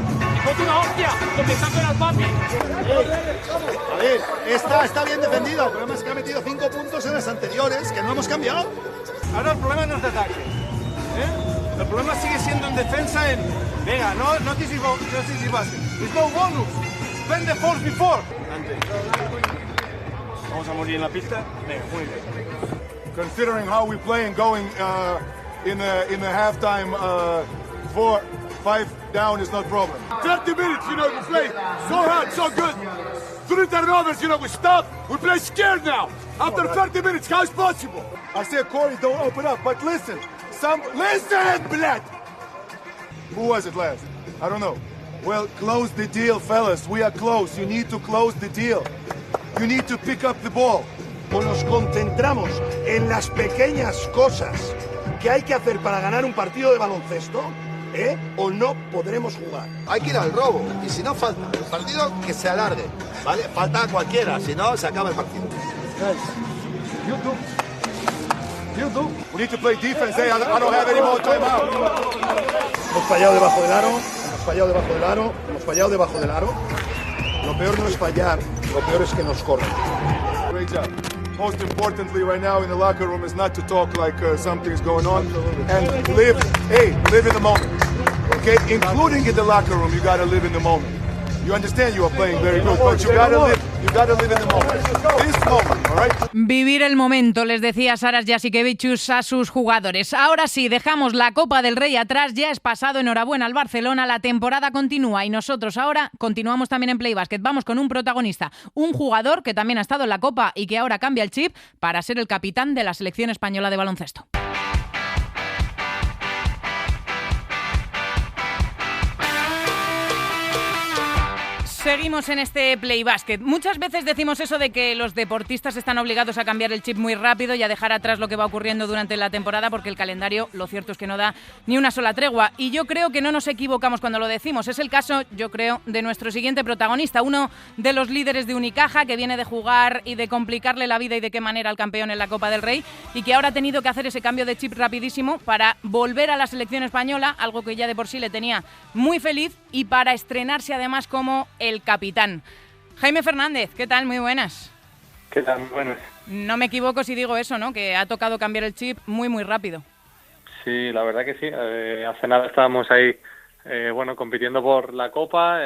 ¡Ponte una hostia! ¡Lo que está con el papi! A ver, está bien defendido. El problema es que ha metido 5 puntos en las anteriores, que no hemos cambiado. Ahora el problema no es de ataque. El problema sigue siendo en defensa. Venga, no this is basket. There's no bonus. Spend the force before. Antes. Vamos a morir en la pista. Venga, muy bien. Considering how we play and going in the halftime, 4-5 down is not a problem. 30 minutes, we play so hard, so good. 3 turnovers, we stop. We play scared now. After 30 minutes, how is possible? I said, Corey, don't open up, but listen, blood. Who was it last? I don't know. Well, close the deal, fellas. We are close. You need to close the deal. You need to pick up the ball. O nos concentramos en las pequeñas cosas que hay que hacer para ganar un partido de baloncesto, o no podremos jugar. Hay que ir al robo, y si no falta el partido, que se alargue, ¿vale? Falta a cualquiera, si no, se acaba el partido. Guys, you do. We need to play defense, I don't have any more time out. Hemos fallado debajo del aro, hemos fallado debajo del aro. Lo peor no es fallar, lo peor es que nos corren. Great job. Most importantly right now in the locker room is not to talk like something's going on and live in the moment, okay? Including in the locker room, you got to live in the moment. You understand you are playing very good, but you got to live in the moment. This moment, all right? Vivir el momento, les decía Saras Jasikevičius a sus jugadores. Ahora sí, dejamos la Copa del Rey atrás, ya es pasado, enhorabuena al Barcelona, la temporada continúa y nosotros ahora continuamos también en Play Basket. Vamos con un protagonista, un jugador que también ha estado en la Copa y que ahora cambia el chip para ser el capitán de la selección española de baloncesto. Seguimos en este Play Basket. Muchas veces decimos eso de que los deportistas están obligados a cambiar el chip muy rápido y a dejar atrás lo que va ocurriendo durante la temporada porque el calendario, lo cierto es que no da ni una sola tregua. Y yo creo que no nos equivocamos cuando lo decimos. Es el caso, yo creo, de nuestro siguiente protagonista, uno de los líderes de Unicaja que viene de jugar y de complicarle la vida y de qué manera al campeón en la Copa del Rey y que ahora ha tenido que hacer ese cambio de chip rapidísimo para volver a la selección española, algo que ya de por sí le tenía muy feliz y para estrenarse además como el capitán. Jaime Fernández, ¿qué tal? Muy buenas. ¿Qué tal? Muy buenas. No me equivoco si digo eso, ¿no? Que ha tocado cambiar el chip muy, muy rápido. Sí, la verdad que sí. Hace nada estábamos ahí, compitiendo por la Copa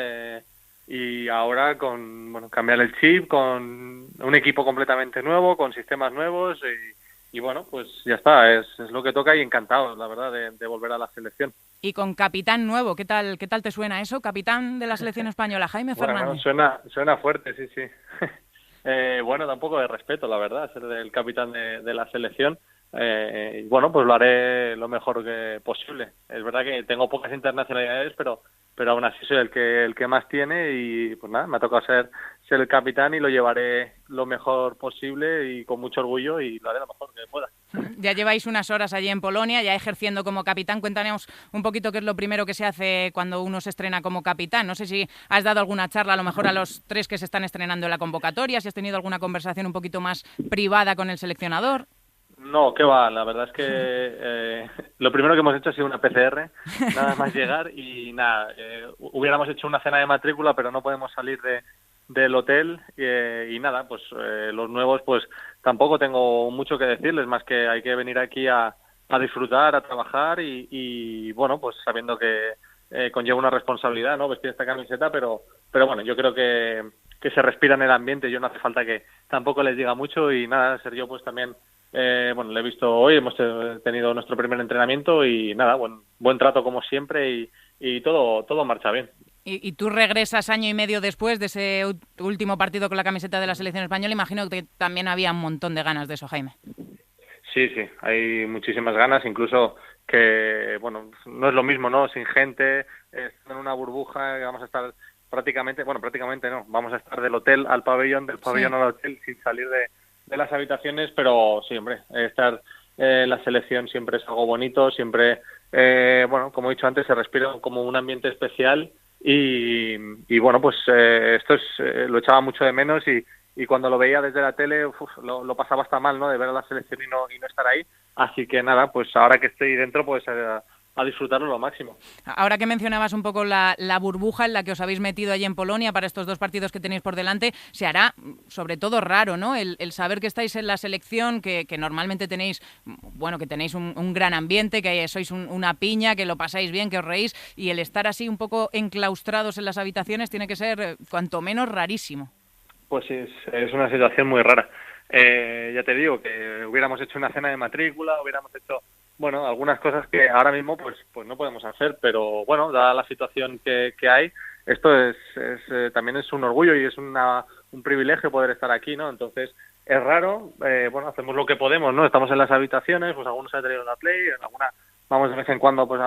y ahora con cambiar el chip, con un equipo completamente nuevo, con sistemas nuevos y pues ya está. Es lo que toca y encantado, la verdad, de volver a la selección. Y con capitán nuevo, ¿qué tal te suena eso? Capitán de la selección española, Jaime Fernández. Suena fuerte, sí. Da un poco de respeto, la verdad, ser el capitán de la selección. Pues lo haré lo mejor que posible. Es verdad que tengo pocas internacionalidades, pero aún así soy el que más tiene y pues nada, me ha tocado ser el capitán y lo llevaré lo mejor posible y con mucho orgullo y lo haré lo mejor que pueda. Ya lleváis unas horas allí en Polonia, ya ejerciendo como capitán. Cuéntanos un poquito qué es lo primero que se hace cuando uno se estrena como capitán. No sé si has dado alguna charla a lo mejor a los 3 que se están estrenando en la convocatoria, si has tenido alguna conversación un poquito más privada con el seleccionador. No, qué va, la verdad es que lo primero que hemos hecho ha sido una PCR, nada más llegar y nada, hubiéramos hecho una cena de matrícula pero no podemos salir del hotel y nada, pues los nuevos pues tampoco tengo mucho que decirles, más que hay que venir aquí a disfrutar, a trabajar y pues sabiendo que conlleva una responsabilidad, ¿no? Vestir esta camiseta, pero bueno, yo creo que se respira en el ambiente, yo no hace falta que tampoco les diga mucho y nada, Sergio pues también le he visto hoy, hemos tenido nuestro primer entrenamiento y nada, buen trato como siempre y todo marcha bien. Y tú regresas año y medio después de ese último partido con la camiseta de la selección española, imagino que también había un montón de ganas de eso, Jaime. Sí, hay muchísimas ganas, incluso que, no es lo mismo, ¿no? Sin gente, en una burbuja, vamos a estar prácticamente no, vamos a estar del hotel al pabellón, del pabellón al hotel sin salir de las habitaciones, pero sí, hombre, estar en la selección siempre es algo bonito, siempre, como he dicho antes, se respira como un ambiente especial y esto lo echaba mucho de menos y cuando lo veía desde la tele lo pasaba hasta mal, ¿no? De ver a la selección y no estar ahí, así que nada, pues ahora que estoy dentro, pues a disfrutarlo lo máximo. Ahora que mencionabas un poco la burbuja en la que os habéis metido allí en Polonia para estos 2 partidos que tenéis por delante, se hará sobre todo raro, ¿no? El saber que estáis en la selección, que normalmente tenéis, bueno, que tenéis un gran ambiente, que sois una piña, que lo pasáis bien, que os reís, y el estar así un poco enclaustrados en las habitaciones tiene que ser cuanto menos rarísimo. Pues es una situación muy rara. Ya te digo que hubiéramos hecho una cena de matrícula, hubiéramos hecho, bueno, algunas cosas que ahora mismo pues no podemos hacer, pero bueno, dada la situación que hay, esto también es un orgullo y es un privilegio poder estar aquí, ¿no? Entonces es raro, bueno, hacemos lo que podemos, ¿no? Estamos en las habitaciones, pues algunos han traído la Play, en alguna vamos de vez en cuando pues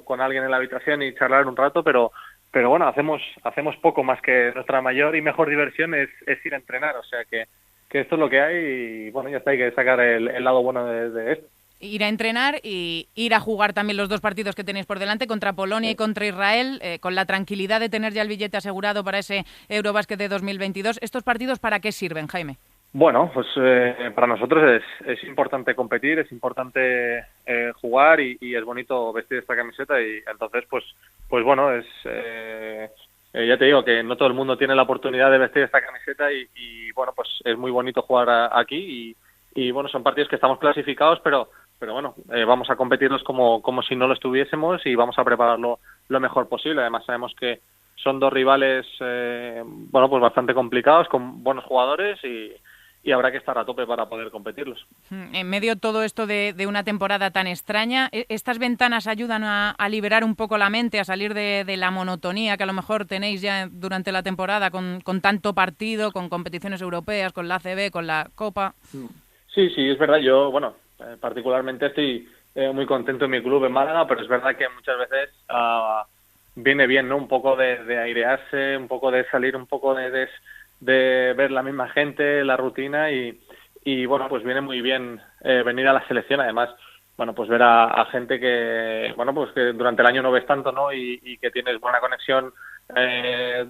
con alguien en la habitación y charlar un rato, pero bueno, hacemos poco más, que nuestra mayor y mejor diversión es ir a entrenar, o sea que esto es lo que hay y bueno, ya está, hay que sacar el lado bueno de esto. Ir a entrenar y ir a jugar también los 2 partidos que tenéis por delante, contra Polonia y contra Israel, con la tranquilidad de tener ya el billete asegurado para ese Eurobasket de 2022. ¿Estos partidos para qué sirven, Jaime? Bueno, pues para nosotros es importante competir, es importante jugar y es bonito vestir esta camiseta y entonces pues bueno, ya te digo que no todo el mundo tiene la oportunidad de vestir esta camiseta y bueno, pues es muy bonito jugar aquí y bueno, son partidos que estamos clasificados, pero bueno, vamos a competirlos como si no lo estuviésemos y vamos a prepararlo lo mejor posible. Además sabemos que son 2 rivales, bueno, pues bastante complicados, con buenos jugadores y habrá que estar a tope para poder competirlos. En medio de todo esto de una temporada tan extraña, ¿estas ventanas ayudan a liberar un poco la mente, a salir de la monotonía que a lo mejor tenéis ya durante la temporada con tanto partido, con competiciones europeas, con la ACB, con la Copa? Sí, es verdad. Yo, bueno, particularmente estoy muy contento en mi club en Málaga, pero es verdad que muchas veces viene bien, ¿no? Un poco de airearse, un poco de salir, un poco de ver la misma gente, la rutina y bueno, pues viene muy bien venir a la selección. Además, bueno, pues ver a gente que, bueno, pues que durante el año no ves tanto, ¿no? Y que tienes buena conexión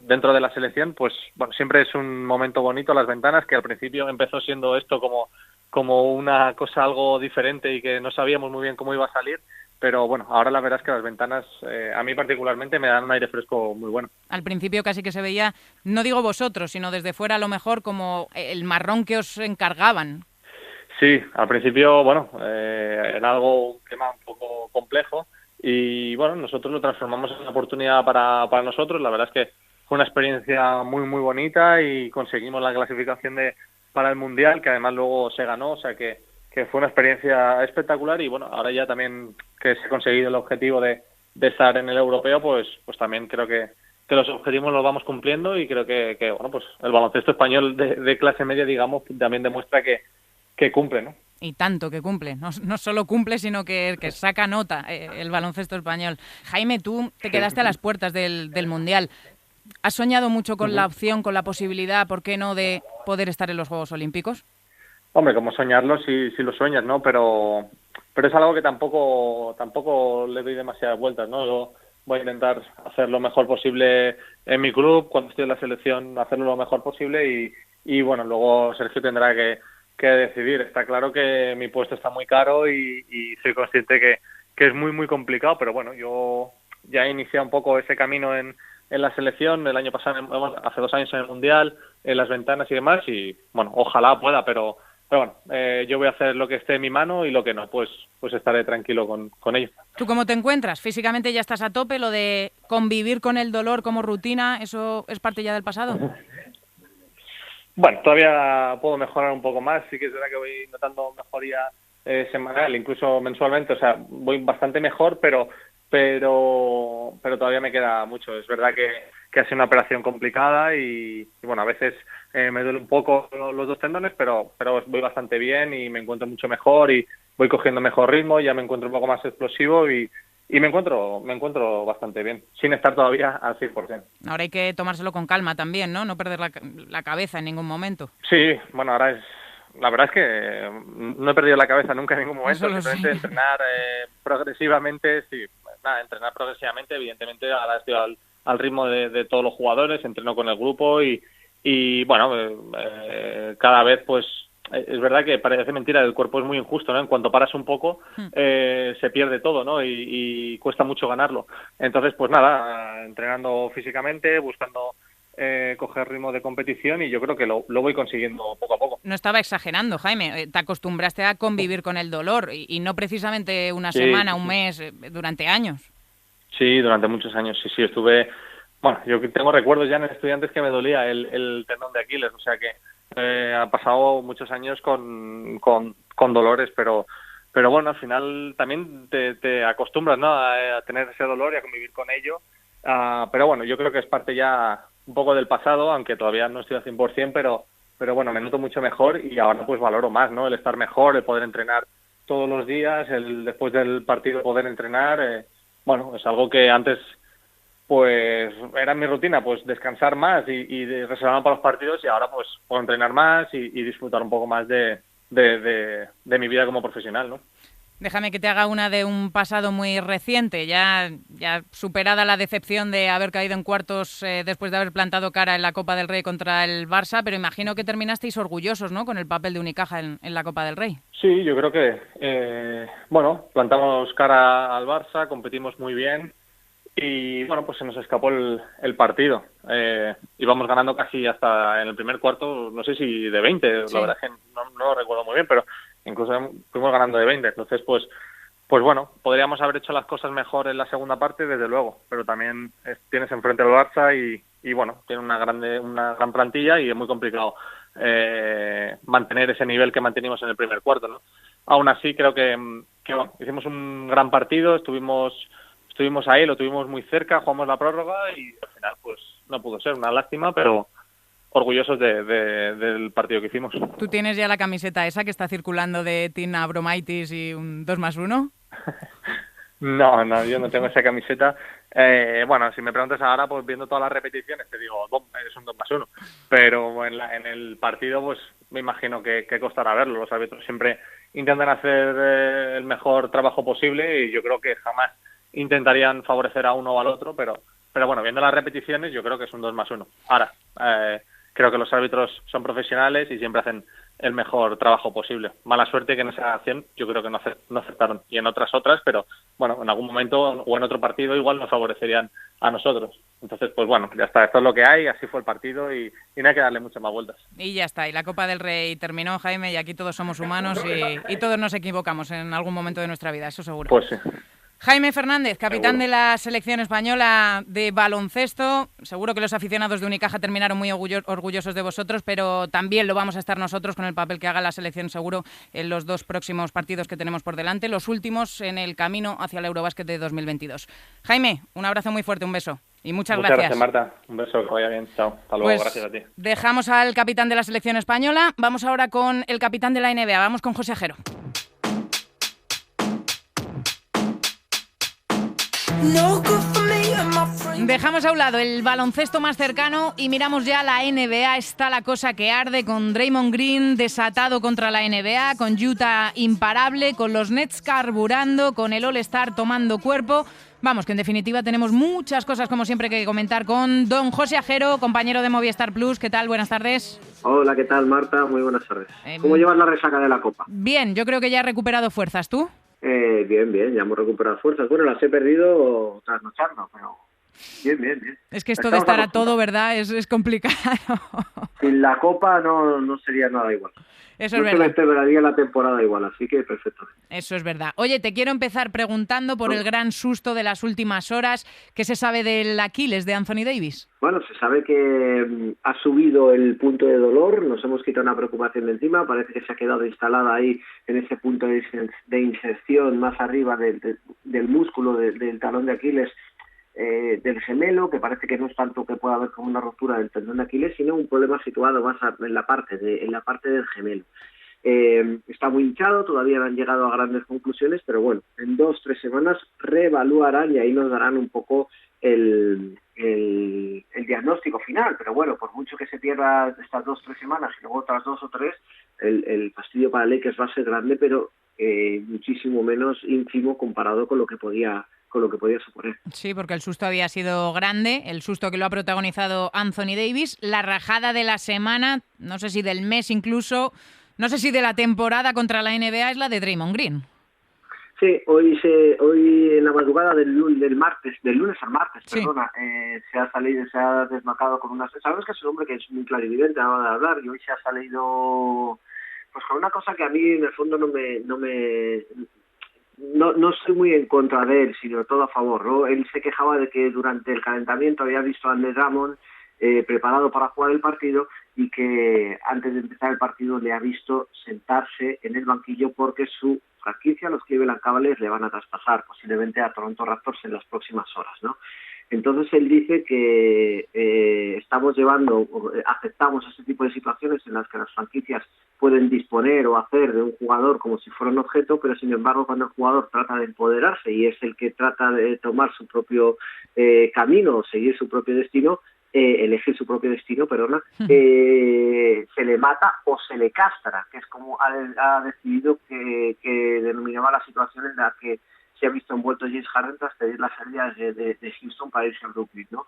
dentro de la selección, pues bueno, siempre es un momento bonito. Las ventanas, que al principio empezó siendo esto como una cosa algo diferente y que no sabíamos muy bien cómo iba a salir, pero bueno, ahora la verdad es que las ventanas a mí particularmente me dan un aire fresco muy bueno. Al principio casi que se veía, no digo vosotros, sino desde fuera a lo mejor como el marrón que os encargaban. Sí, al principio, bueno, era un tema un poco complejo y bueno, nosotros lo transformamos en una oportunidad para nosotros. La verdad es que fue una experiencia muy muy bonita y conseguimos la clasificación para el Mundial, que además luego se ganó, o sea que fue una experiencia espectacular y bueno, ahora ya también que se ha conseguido el objetivo de estar en el europeo, pues también creo que los objetivos los vamos cumpliendo y creo que bueno, pues el baloncesto español de clase media, digamos, también demuestra que cumple, ¿no? Y tanto que cumple, no solo cumple, sino que saca nota el baloncesto español. Jaime, tú te quedaste a las puertas del Mundial. ¿Has soñado mucho con la opción, con la posibilidad, por qué no, de poder estar en los Juegos Olímpicos? Hombre, como soñarlo, sí lo sueñas, ¿no? Pero es algo que tampoco le doy demasiadas vueltas, ¿no? Yo voy a intentar hacer lo mejor posible en mi club, cuando estoy en la selección, hacerlo lo mejor posible y bueno, luego Sergio tendrá que decidir. Está claro que mi puesto está muy caro y soy consciente que es muy, muy complicado, pero bueno, yo ya he iniciado un poco ese camino en la selección, el año pasado, hace 2 años en el Mundial, en las ventanas y demás, y bueno, ojalá pueda, pero bueno, yo voy a hacer lo que esté en mi mano y lo que no, pues estaré tranquilo con ello. ¿Tú cómo te encuentras? Físicamente ya estás a tope, lo de convivir con el dolor como rutina, ¿eso es parte ya del pasado? Bueno, todavía puedo mejorar un poco más, sí que es verdad que voy notando mejoría semanal, incluso mensualmente, o sea, voy bastante mejor, pero todavía me queda mucho. Es verdad que ha sido una operación complicada y bueno, a veces me duele un poco los 2 tendones, pero voy bastante bien y me encuentro mucho mejor y voy cogiendo mejor ritmo, ya me encuentro un poco más explosivo y me encuentro bastante bien, sin estar todavía al 100%. Ahora hay que tomárselo con calma también, ¿no? No perder la cabeza en ningún momento. Sí, bueno, ahora la verdad es que no he perdido la cabeza nunca en ningún momento, simplemente entrenar progresivamente, sí, nada, entrenar progresivamente, evidentemente ahora estoy al ritmo de todos los jugadores, entreno con el grupo y bueno, cada vez pues es verdad que parece mentira, el cuerpo es muy injusto, ¿no? En cuanto paras un poco, se pierde todo, ¿no? Y cuesta mucho ganarlo. Entonces, pues nada, entrenando físicamente, buscando coger ritmo de competición, y yo creo que lo voy consiguiendo poco a poco. No estaba exagerando, Jaime. Te acostumbraste a convivir con el dolor y no precisamente una semana, un mes, durante años. Sí, durante muchos años, sí, estuve... Bueno, yo tengo recuerdos ya en Estudiantes que me dolía el tendón de Aquiles, o sea que ha pasado muchos años con dolores, pero bueno, al final también te acostumbras, ¿no? a tener ese dolor y a convivir con ello. Pero bueno, yo creo que es parte ya un poco del pasado, aunque todavía no estoy al 100%, pero bueno, me noto mucho mejor y ahora pues valoro más, ¿no? El estar mejor, el poder entrenar todos los días, el después del partido poder entrenar. Bueno, es algo que antes pues era mi rutina, pues descansar más y reservarme para los partidos, y ahora pues puedo entrenar más y disfrutar un poco más de mi vida como profesional, ¿no? Déjame que te haga una de un pasado muy reciente, ya superada la decepción de haber caído en cuartos después de haber plantado cara en la Copa del Rey contra el Barça, pero imagino que terminasteis orgullosos, ¿no?, con el papel de Unicaja en la Copa del Rey. Sí, yo creo que, bueno, plantamos cara al Barça, competimos muy bien y, bueno, pues se nos escapó el partido. Íbamos ganando casi hasta en el primer cuarto, no sé si de 20, sí. La verdad es que no lo recuerdo muy bien, pero incluso fuimos ganando de 20. Entonces, pues bueno, podríamos haber hecho las cosas mejor en la segunda parte, desde luego, pero también tienes enfrente al Barça y bueno, tiene una gran plantilla y es muy complicado mantener ese nivel que mantenimos en el primer cuarto, ¿no? Aún así, creo que bueno, hicimos un gran partido, estuvimos ahí, lo tuvimos muy cerca, jugamos la prórroga y al final pues no pudo ser, una lástima, pero orgullosos del partido que hicimos. ¿Tú tienes ya la camiseta esa que está circulando de Team Abromaitis y un 2+1? No, yo no tengo esa camiseta. Bueno, si me preguntas ahora, pues viendo todas las repeticiones, te digo, es un 2+1. Pero en el partido, pues me imagino que costará verlo. Los árbitros siempre intentan hacer el mejor trabajo posible y yo creo que jamás intentarían favorecer a uno o al otro, pero bueno, viendo las repeticiones, yo creo que es un 2+1. Ahora, creo que los árbitros son profesionales y siempre hacen el mejor trabajo posible. Mala suerte que en esa acción yo creo que no acertaron, y en otras, pero bueno, en algún momento o en otro partido igual nos favorecerían a nosotros. Entonces, pues bueno, ya está, esto es lo que hay, así fue el partido y no hay que darle muchas más vueltas. Y ya está, y la Copa del Rey terminó, Jaime, y aquí todos somos humanos y todos nos equivocamos en algún momento de nuestra vida, eso seguro. Pues sí. Jaime Fernández, capitán de la selección española de baloncesto. Seguro que los aficionados de Unicaja terminaron muy orgullosos de vosotros, pero también lo vamos a estar nosotros con el papel que haga la selección, seguro, en los 2 próximos partidos que tenemos por delante, los últimos en el camino hacia el Eurobásquet de 2022. Jaime, un abrazo muy fuerte, un beso. Y muchas gracias. Muchas gracias, Marta. Un beso, que vaya bien. Chao. Hasta luego, gracias a ti. Dejamos al capitán de la selección española. Vamos ahora con el capitán de la NBA. Vamos con José Ajero. Dejamos a un lado el baloncesto más cercano y miramos ya la NBA. Está la cosa que arde, con Draymond Green desatado contra la NBA, con Utah imparable, con los Nets carburando, con el All-Star tomando cuerpo. Vamos, que en definitiva tenemos muchas cosas, como siempre, que comentar con don José Ajero, compañero de Movistar Plus. ¿Qué tal? Buenas tardes. Hola, ¿qué tal, Marta? Muy buenas tardes. ¿Cómo llevas la resaca de la Copa? Bien, yo creo que ya he recuperado fuerzas. ¿Tú? Bien, ya hemos recuperado fuerzas. Bueno, las he perdido trasnochando, pero bien. Es que esto de estar a todo, ¿verdad? Es complicado. Sin la Copa no sería nada igual. Eso es verdad. No se verdaría la temporada igual, así que perfecto. Eso es verdad. Oye, te quiero empezar preguntando por el gran susto de las últimas horas. ¿Qué se sabe del Aquiles de Anthony Davis? Bueno, se sabe que ha subido el punto de dolor, nos hemos quitado una preocupación de encima, parece que se ha quedado instalada ahí en ese punto de inserción más arriba del músculo del talón de Aquiles, del gemelo, que parece que no es tanto que pueda haber como una ruptura del tendón de Aquiles, sino un problema situado más en la parte del gemelo. Está muy hinchado, todavía no han llegado a grandes conclusiones, pero bueno, en 2-3 semanas reevaluarán y ahí nos darán un poco el diagnóstico final. Pero bueno, por mucho que se pierda estas 2-3 semanas y luego otras 2 o 3, el fastidio para Lakers va a ser grande, pero muchísimo menos ínfimo comparado con lo que podía suponer. Sí, porque el susto había sido grande, el susto que lo ha protagonizado Anthony Davis, la rajada de la semana, no sé si del mes incluso, No sé si de la temporada contra la NBA es la de Draymond Green. Sí, hoy en la madrugada del lunes al martes, sí. Se ha desmarcado con una... Sabes que es un hombre que es muy clarividente a la hora de hablar, y hoy se ha salido pues con una cosa que a mí en el fondo no estoy muy en contra de él, sino todo a favor, ¿no? Él se quejaba de que durante el calentamiento había visto a Andre Drummond preparado para jugar el partido, y que antes de empezar el partido le ha visto sentarse en el banquillo porque su franquicia, los Cleveland Cavaliers, le van a traspasar posiblemente a Toronto Raptors en las próximas horas, ¿no? Entonces él dice que aceptamos este tipo de situaciones en las que las franquicias pueden disponer o hacer de un jugador como si fuera un objeto, pero sin embargo cuando el jugador trata de empoderarse y es el que trata de tomar su propio camino, seguir su propio destino, elegir su propio destino, se le mata o se le castra, que es como ha decidido que denominaba la situación en la que se ha visto envuelto James Harden tras pedir las salidas de Houston para irse al Brooklyn, ¿no?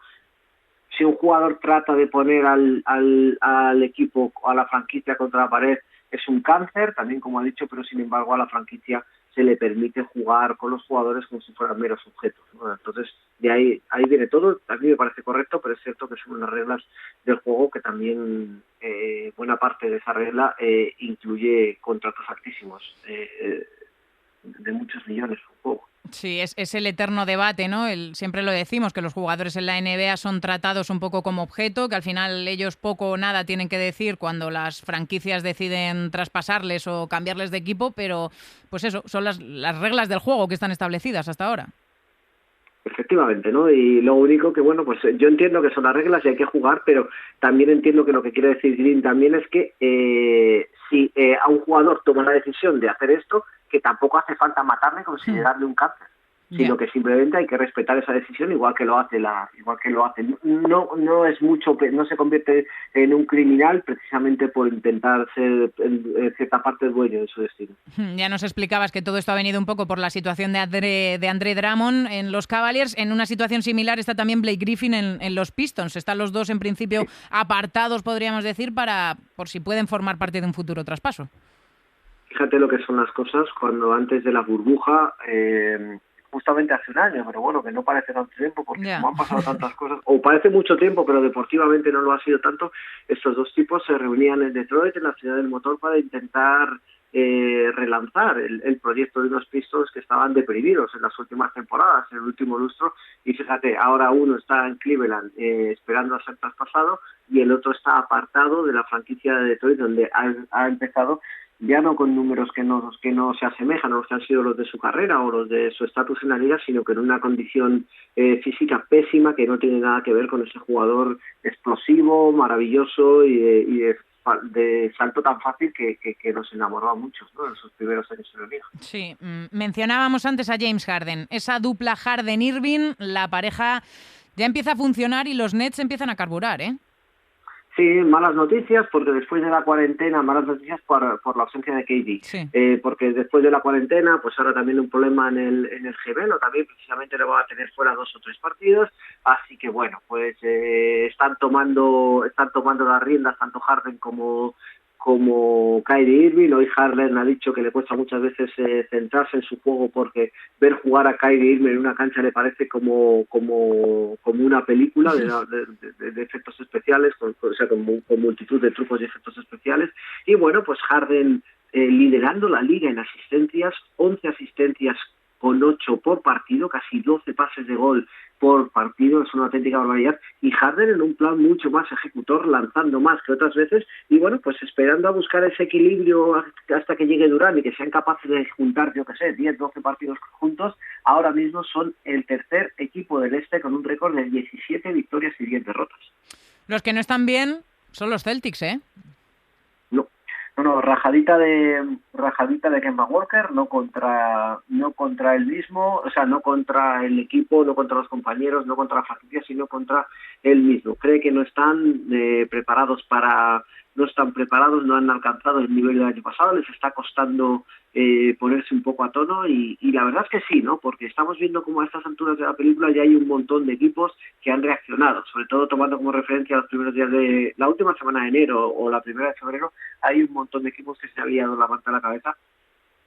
Si un jugador trata de poner al equipo, a la franquicia contra la pared, es un cáncer, también como ha dicho, pero sin embargo a la franquicia se le permite jugar con los jugadores como si fueran meros objetos, ¿no? Entonces, de ahí viene todo. A mí me parece correcto, pero es cierto que son unas reglas del juego que también buena parte de esa regla incluye contratos altísimos, de muchos millones un juego. Sí, es el eterno debate, ¿no? Siempre lo decimos, que los jugadores en la NBA son tratados un poco como objeto, que al final ellos poco o nada tienen que decir cuando las franquicias deciden traspasarles o cambiarles de equipo, pero pues eso, son las reglas del juego que están establecidas hasta ahora. Efectivamente, ¿no? Y lo único que, bueno, pues yo entiendo que son las reglas y hay que jugar, pero también entiendo que lo que quiere decir Green también es que si a un jugador toma la decisión de hacer esto, que tampoco hace falta matarle, considerarle un cáncer, sino que simplemente hay que respetar esa decisión igual que lo hace. No es mucho, no se convierte en un criminal precisamente por intentar ser en cierta parte dueño de su destino. Ya nos explicabas que todo esto ha venido un poco por la situación de Andre Drummond en los Cavaliers. En una situación similar está también Blake Griffin en los Pistons. Están los dos en principio apartados, podríamos decir, por si pueden formar parte de un futuro traspaso. Fíjate lo que son las cosas cuando antes de la burbuja, justamente hace un año, pero bueno, que no parece tanto tiempo porque como han pasado tantas cosas, o parece mucho tiempo, pero deportivamente no lo ha sido tanto, estos dos tipos se reunían en Detroit, en la ciudad del motor, para intentar relanzar el proyecto de unos Pistons que estaban deprimidos en las últimas temporadas, en el último lustro, y fíjate, ahora uno está en Cleveland esperando a ser traspasado y el otro está apartado de la franquicia de Detroit, donde ha empezado ya no con números que no se asemejan a los que han sido los de su carrera o los de su estatus en la liga, sino que en una condición física pésima que no tiene nada que ver con ese jugador explosivo, maravilloso y de salto tan fácil que nos enamoró a muchos, ¿no?, en sus primeros años en la liga. Sí, mencionábamos antes a James Harden. Esa dupla Harden-Irving, la pareja ya empieza a funcionar y los Nets empiezan a carburar, ¿eh? Sí, malas noticias, porque después de la cuarentena, malas noticias por la ausencia de KD. Sí. Porque después de la cuarentena, pues ahora también un problema en el gemelo, también precisamente le va a tener fuera 2 o 3 partidos, así que bueno, pues están tomando las riendas tanto Harden como Kyrie Irving. Hoy Harden ha dicho que le cuesta muchas veces centrarse en su juego porque ver jugar a Kyrie Irving en una cancha le parece como una película de efectos especiales, con multitud de trucos y efectos especiales. Y bueno, pues Harden liderando la liga en asistencias, 11 asistencias con 8 por partido, casi 12 pases de gol por partido, es una auténtica barbaridad, y Harden en un plan mucho más ejecutor, lanzando más que otras veces, y bueno, pues esperando a buscar ese equilibrio hasta que llegue Durant y que sean capaces de juntar, 10, 12 partidos juntos. Ahora mismo son el tercer equipo del este con un récord de 17 victorias y 10 derrotas. Los que no están bien son los Celtics, ¿eh? No, rajadita de Kemba Walker, no contra él mismo, o sea, no contra el equipo, no contra los compañeros, no contra la franquicia, sino contra él mismo. Cree que no están preparados para no están preparados, no han alcanzado el nivel del año pasado, les está costando ponerse un poco a tono y la verdad es que sí, ¿no? Porque estamos viendo como a estas alturas de la película ya hay un montón de equipos que han reaccionado, sobre todo tomando como referencia los primeros días de la última semana de enero o la primera de febrero, hay un montón de equipos que se han liado la manta a la cabeza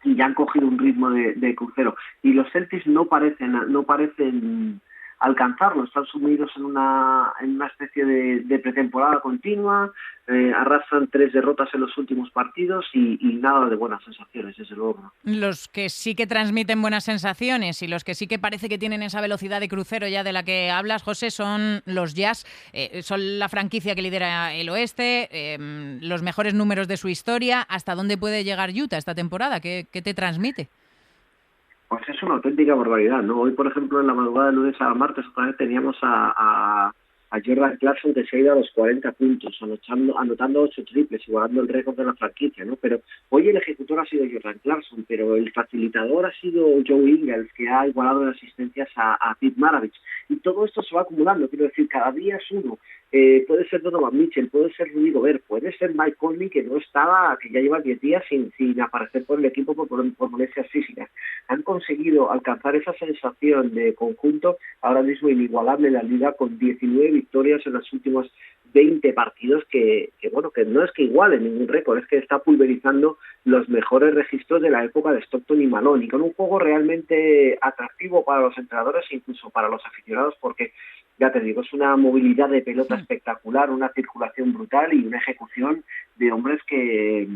y ya han cogido un ritmo de crucero. Y los Celtics no parecen alcanzarlo, están sumidos en una especie de pretemporada continua, arrastran 3 derrotas en los últimos partidos y nada de buenas sensaciones, desde luego, ¿no? Los que sí que transmiten buenas sensaciones y los que sí que parece que tienen esa velocidad de crucero ya de la que hablas, José, son los Jazz. Son la franquicia que lidera el oeste, los mejores números de su historia. ¿Hasta dónde puede llegar Utah esta temporada? ¿Qué te transmite? Pues es una auténtica barbaridad, ¿no? Hoy, por ejemplo, en la madrugada de lunes a martes, otra vez teníamos a Jordan Clarkson, que se ha ido a los 40 puntos, anotando 8 triples, igualando el récord de la franquicia, ¿no? Pero hoy el ejecutor ha sido Jordan Clarkson, pero el facilitador ha sido Joe Ingles, que ha igualado en asistencias a Pete Maravich. Y todo esto se va acumulando, quiero decir, cada día es uno. Puede ser Donovan Mitchell, puede ser Rudy Gobert, puede ser Mike Conley, que ya lleva 10 días sin aparecer por el equipo por molestias físicas. Han conseguido alcanzar esa sensación de conjunto ahora mismo inigualable en la liga, con 19 victorias en los últimos 20 partidos, que no es que igualen ningún récord, es que está pulverizando los mejores registros de la época de Stockton y Malone, y con un juego realmente atractivo para los entrenadores e incluso para los aficionados, porque ya te digo, es una movilidad de pelota espectacular, una circulación brutal y una ejecución de hombres que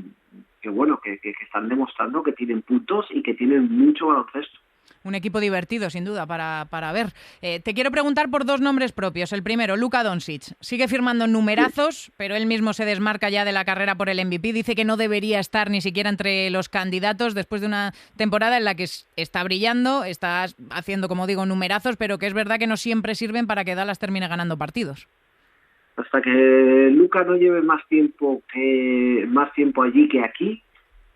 están demostrando que tienen puntos y que tienen mucho baloncesto. Un equipo divertido, sin duda, para ver. Te quiero preguntar por 2 nombres propios. El primero, Luka Doncic. Sigue firmando numerazos, pero él mismo se desmarca ya de la carrera por el MVP. Dice que no debería estar ni siquiera entre los candidatos después de una temporada en la que está brillando, está haciendo, como digo, numerazos, pero que es verdad que no siempre sirven para que Dallas termine ganando partidos. Hasta que Luka no lleve más tiempo allí que aquí,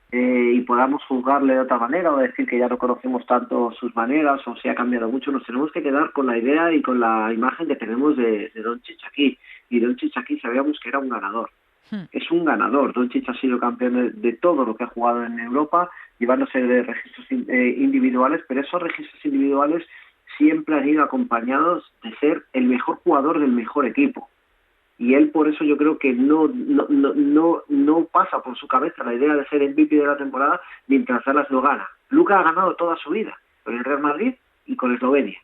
y podamos juzgarle de otra manera o decir que ya no conocemos tanto sus maneras o si ha cambiado mucho, nos tenemos que quedar con la idea y con la imagen que tenemos de Doncic aquí. Y Doncic aquí sabíamos que era un ganador. Es un ganador. Doncic ha sido campeón de todo lo que ha jugado en Europa, llevándose de registros individuales, pero esos registros individuales siempre han ido acompañados de ser el mejor jugador del mejor equipo. Y él, por eso yo creo que no pasa por su cabeza la idea de ser MVP de la temporada mientras Dallas lo gana. Luka ha ganado toda su vida con el Real Madrid y con Eslovenia,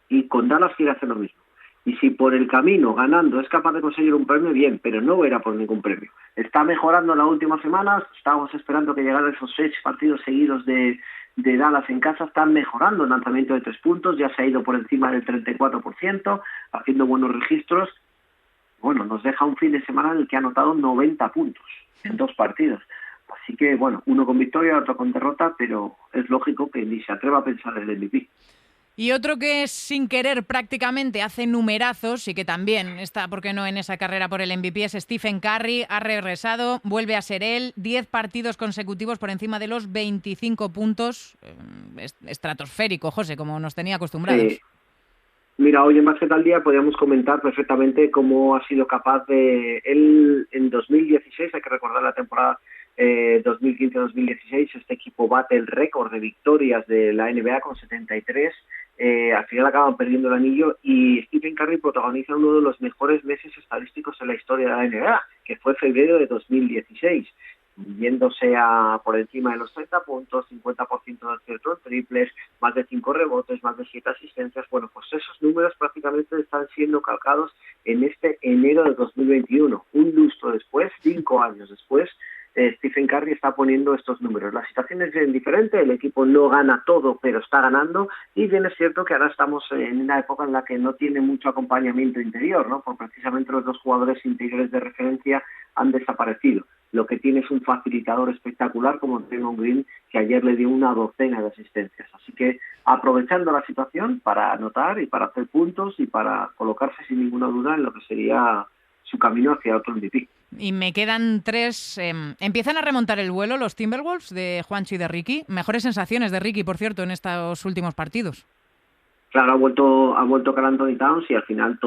y con Dallas quiere hacer lo mismo. Y si por el camino, ganando, es capaz de conseguir un premio, bien, pero no era por ningún premio. Está mejorando en las últimas semanas, estábamos esperando que llegaran esos 6 partidos seguidos de Dallas en casa, están mejorando el lanzamiento de 3 puntos, ya se ha ido por encima del 34%, haciendo buenos registros. Bueno, nos deja un fin de semana en el que ha anotado 90 puntos en 2 partidos. Así que, bueno, uno con victoria, otro con derrota, pero es lógico que ni se atreva a pensar en el MVP. Y otro que sin querer prácticamente hace numerazos y que también está, ¿por qué no?, en esa carrera por el MVP es Stephen Curry. Ha regresado, vuelve a ser él, 10 partidos consecutivos por encima de los 25 puntos. Estratosférico, José, como nos tenía acostumbrados. Mira, hoy en Básquet al Día podíamos comentar perfectamente cómo ha sido capaz de él en 2016, hay que recordar la temporada 2015-2016, este equipo bate el récord de victorias de la NBA con 73, al final acaban perdiendo el anillo y Stephen Curry protagoniza uno de los mejores meses estadísticos en la historia de la NBA, que fue febrero de 2016. Yéndose por encima de los 30 puntos, 50% de acierto en triples, más de 5 rebotes, más de 7 asistencias. Bueno, pues esos números prácticamente están siendo calcados en este enero de 2021. Un lustro después, 5 años después, Stephen Curry está poniendo estos números. La situación es bien diferente, el equipo no gana todo, pero está ganando, y bien es cierto que ahora estamos en una época en la que no tiene mucho acompañamiento interior, ¿no? Porque precisamente los 2 jugadores interiores de referencia han desaparecido. Lo que tiene es un facilitador espectacular como Draymond Green, que ayer le dio una docena de asistencias. Así que aprovechando la situación para anotar y para hacer puntos y para colocarse sin ninguna duda en lo que sería su camino hacia otro MVP. Y me quedan 3. Empiezan a remontar el vuelo los Timberwolves de Juancho y de Ricky. Mejores sensaciones de Ricky, por cierto, en estos últimos partidos. Claro, ha vuelto Karl Anthony Towns y al final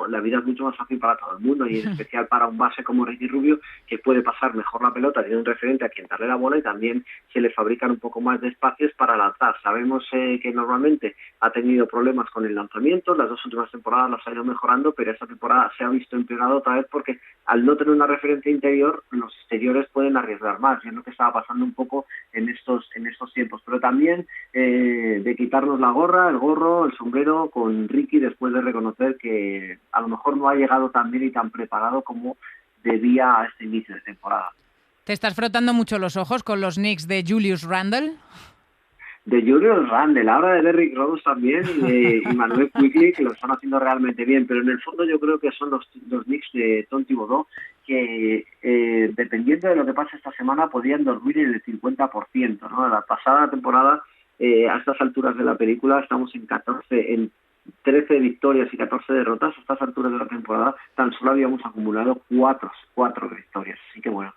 la vida es mucho más fácil para todo el mundo y en especial para un base como Ricky Rubio, que puede pasar mejor la pelota, tiene un referente a quien darle la bola y también se le fabrican un poco más de espacios para lanzar. Sabemos que normalmente ha tenido problemas con el lanzamiento, las 2 últimas temporadas las ha ido mejorando, pero esta temporada se ha visto empeorado otra vez porque al no tener una referencia interior, los exteriores pueden arriesgar más, y es lo que estaba pasando un poco en estos tiempos. Pero también de quitarnos la gorra, el gorro, el sombrero con Ricky después de reconocer que a lo mejor no ha llegado tan bien y tan preparado como debía a este inicio de temporada. ¿Te estás frotando mucho los ojos con los Knicks de Julius Randle? De Julius Randle, ahora de Derrick Rose también y Manuel Quickley, que lo están haciendo realmente bien, pero en el fondo yo creo que son los Knicks de Tom Thibodeau que dependiendo de lo que pase esta semana podrían dormir en el 50%, ¿no? La pasada temporada a estas alturas de la película estamos en 13 victorias y 14 derrotas. A estas alturas de la temporada tan solo habíamos acumulado 4 victorias, así que bueno,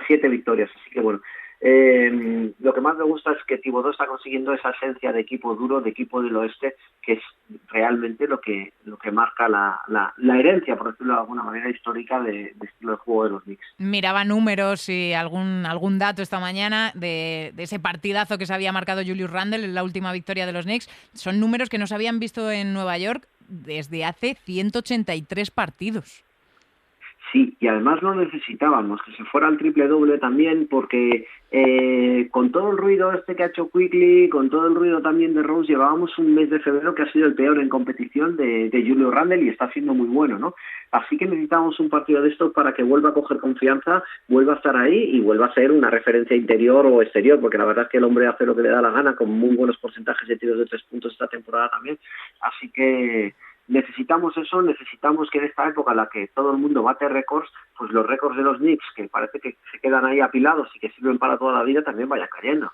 7 victorias, así que bueno. Lo que más me gusta es que Thibodeau está consiguiendo esa esencia de equipo duro, de equipo del oeste, que es realmente lo que marca la herencia, por decirlo de alguna manera, histórica de estilo de juego de los Knicks. Miraba números y algún dato esta mañana de ese partidazo que se había marcado Julius Randle en la última victoria de los Knicks. Son números que no se habían visto en Nueva York desde hace 183 partidos. Sí, y además no necesitábamos que se fuera al triple-doble también porque con todo el ruido que ha hecho Quickley, con todo el ruido también de Rose, llevábamos un mes de febrero que ha sido el peor en competición de Julius Randle y está siendo muy bueno, ¿no? Así que necesitamos un partido de estos para que vuelva a coger confianza, vuelva a estar ahí y vuelva a ser una referencia interior o exterior, porque la verdad es que el hombre hace lo que le da la gana con muy buenos porcentajes de tiros de 3 puntos esta temporada también. Así que necesitamos eso, necesitamos que en esta época en la que todo el mundo bate récords, pues los récords de los Knicks, que parece que se quedan ahí apilados y que sirven para toda la vida, también vayan cayendo.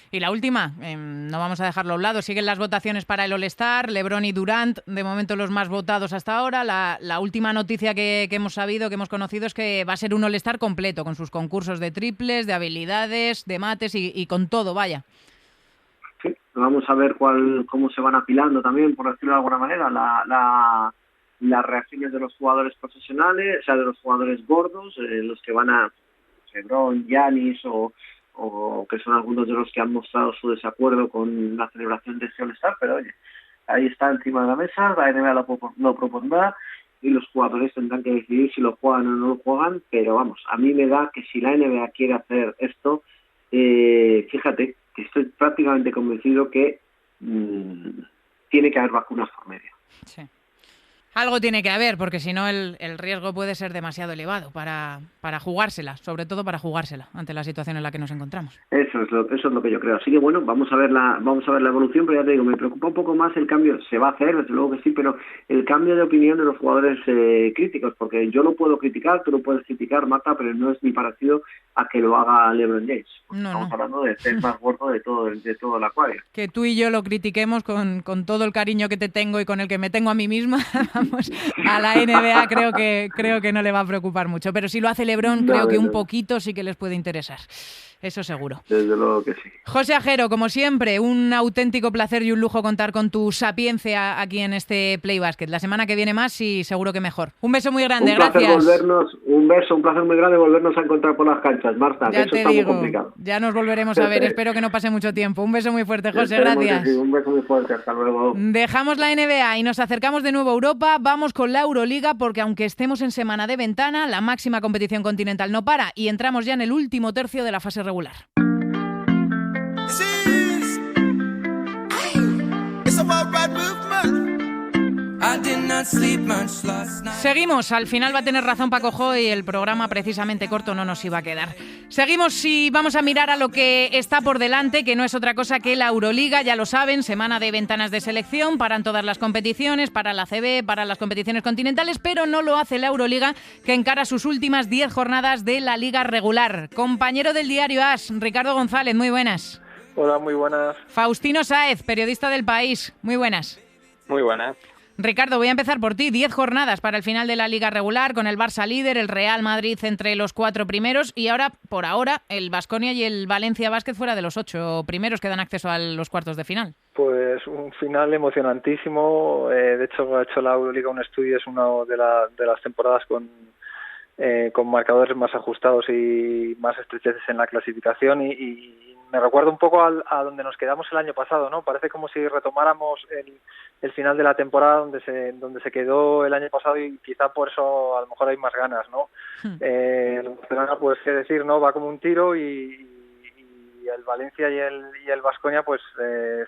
Y la última, no vamos a dejarlo a un lado, siguen las votaciones para el All-Star, LeBron y Durant, de momento los más votados hasta ahora. La última noticia que hemos sabido, que hemos conocido, es que va a ser un All-Star completo, con sus concursos de triples, de habilidades, de mates y con todo, vaya. Sí, vamos a ver cómo se van apilando también, por decirlo de alguna manera, las reacciones de los jugadores profesionales, o sea, de los jugadores gordos, los que van a LeBron, Giannis o que son algunos de los que han mostrado su desacuerdo con la celebración de este All-Star, pero oye, ahí está encima de la mesa, la NBA lo propondrá y los jugadores tendrán que decidir si lo juegan o no lo juegan, pero vamos, a mí me da que si la NBA quiere hacer esto, fíjate que estoy prácticamente convencido que tiene que haber vacunas por medio. Sí. Algo tiene que haber, porque si no el riesgo puede ser demasiado elevado para jugársela, sobre todo para jugársela ante la situación en la que nos encontramos. Eso es lo que yo creo. Así que bueno, vamos a ver la evolución, pero ya te digo, me preocupa un poco más el cambio. Se va a hacer, desde luego que sí, pero el cambio de opinión de los jugadores críticos, porque yo lo puedo criticar, tú lo puedes criticar, Marta, pero no es ni parecido a que lo haga LeBron James. Estamos hablando de ser más gordo de todo el acuario. Que tú y yo lo critiquemos con todo el cariño que te tengo y con el que me tengo a mí misma. A la NBA creo que no le va a preocupar mucho, pero si lo hace LeBron, creo que un poquito sí que les puede interesar. Eso seguro. Desde luego que sí. José Ajero, como siempre, un auténtico placer y un lujo contar con tu sapiencia aquí en este Play Basket. La semana que viene más y seguro que mejor. Un beso muy grande, gracias. Un placer muy grande volvernos a encontrar por las canchas, Marta, que eso está muy complicado. Ya nos volveremos a ver, espero que no pase mucho tiempo. Un beso muy fuerte, José, gracias. Sí, un beso muy fuerte, hasta luego. Dejamos la NBA y nos acercamos de nuevo a Europa. Vamos con la Euroliga, porque aunque estemos en semana de ventana, la máxima competición continental no para y entramos ya en el último tercio de la fase regular. Seguimos, al final va a tener razón Paco Jo y el programa precisamente corto no nos iba a quedar. Seguimos y vamos a mirar a lo que está por delante, que no es otra cosa que la Euroliga, ya lo saben, semana de ventanas de selección, paran todas las competiciones, para la ACB, para las competiciones continentales, pero no lo hace la Euroliga, que encara sus últimas 10 jornadas de la liga regular. Compañero del diario AS, Ricardo González, muy buenas. Hola, muy buenas. Faustino Sáez, periodista del País, muy buenas. Muy buenas. Ricardo, voy a empezar por ti. 10 jornadas para el final de la Liga regular, con el Barça líder, el Real Madrid entre los 4 primeros y ahora, por ahora, el Baskonia y el Valencia Basket fuera de los 8 primeros que dan acceso a los cuartos de final. Pues un final emocionantísimo. De hecho, ha hecho la Euroliga un estudio, es una de las temporadas con marcadores más ajustados y más estrecheces en la clasificación y me recuerda un poco a donde nos quedamos el año pasado, ¿no? Parece como si retomáramos el final de la temporada donde se quedó el año pasado y quizá por eso a lo mejor hay más ganas, ¿no? El Barcelona, pues qué decir, ¿no? Va como un tiro y el Valencia y el Baskonia pues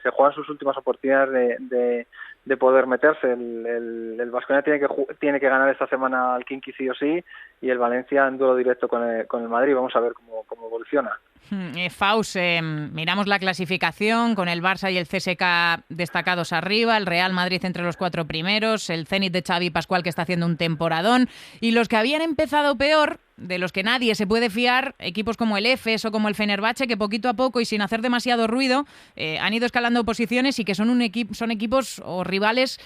se juegan sus últimas oportunidades de poder meterse. El Baskonia tiene que ganar esta semana al Kinky sí o sí y el Valencia en duelo directo con el Madrid. Vamos a ver cómo evoluciona. Faust, miramos la clasificación con el Barça y el CSKA destacados arriba, el Real Madrid entre los 4 primeros, el Zenit de Xavi Pascual que está haciendo un temporadón y los que habían empezado peor, de los que nadie se puede fiar, equipos como el Efes o como el Fenerbahce que poquito a poco y sin hacer demasiado ruido han ido escalando posiciones y que son equipos o rivales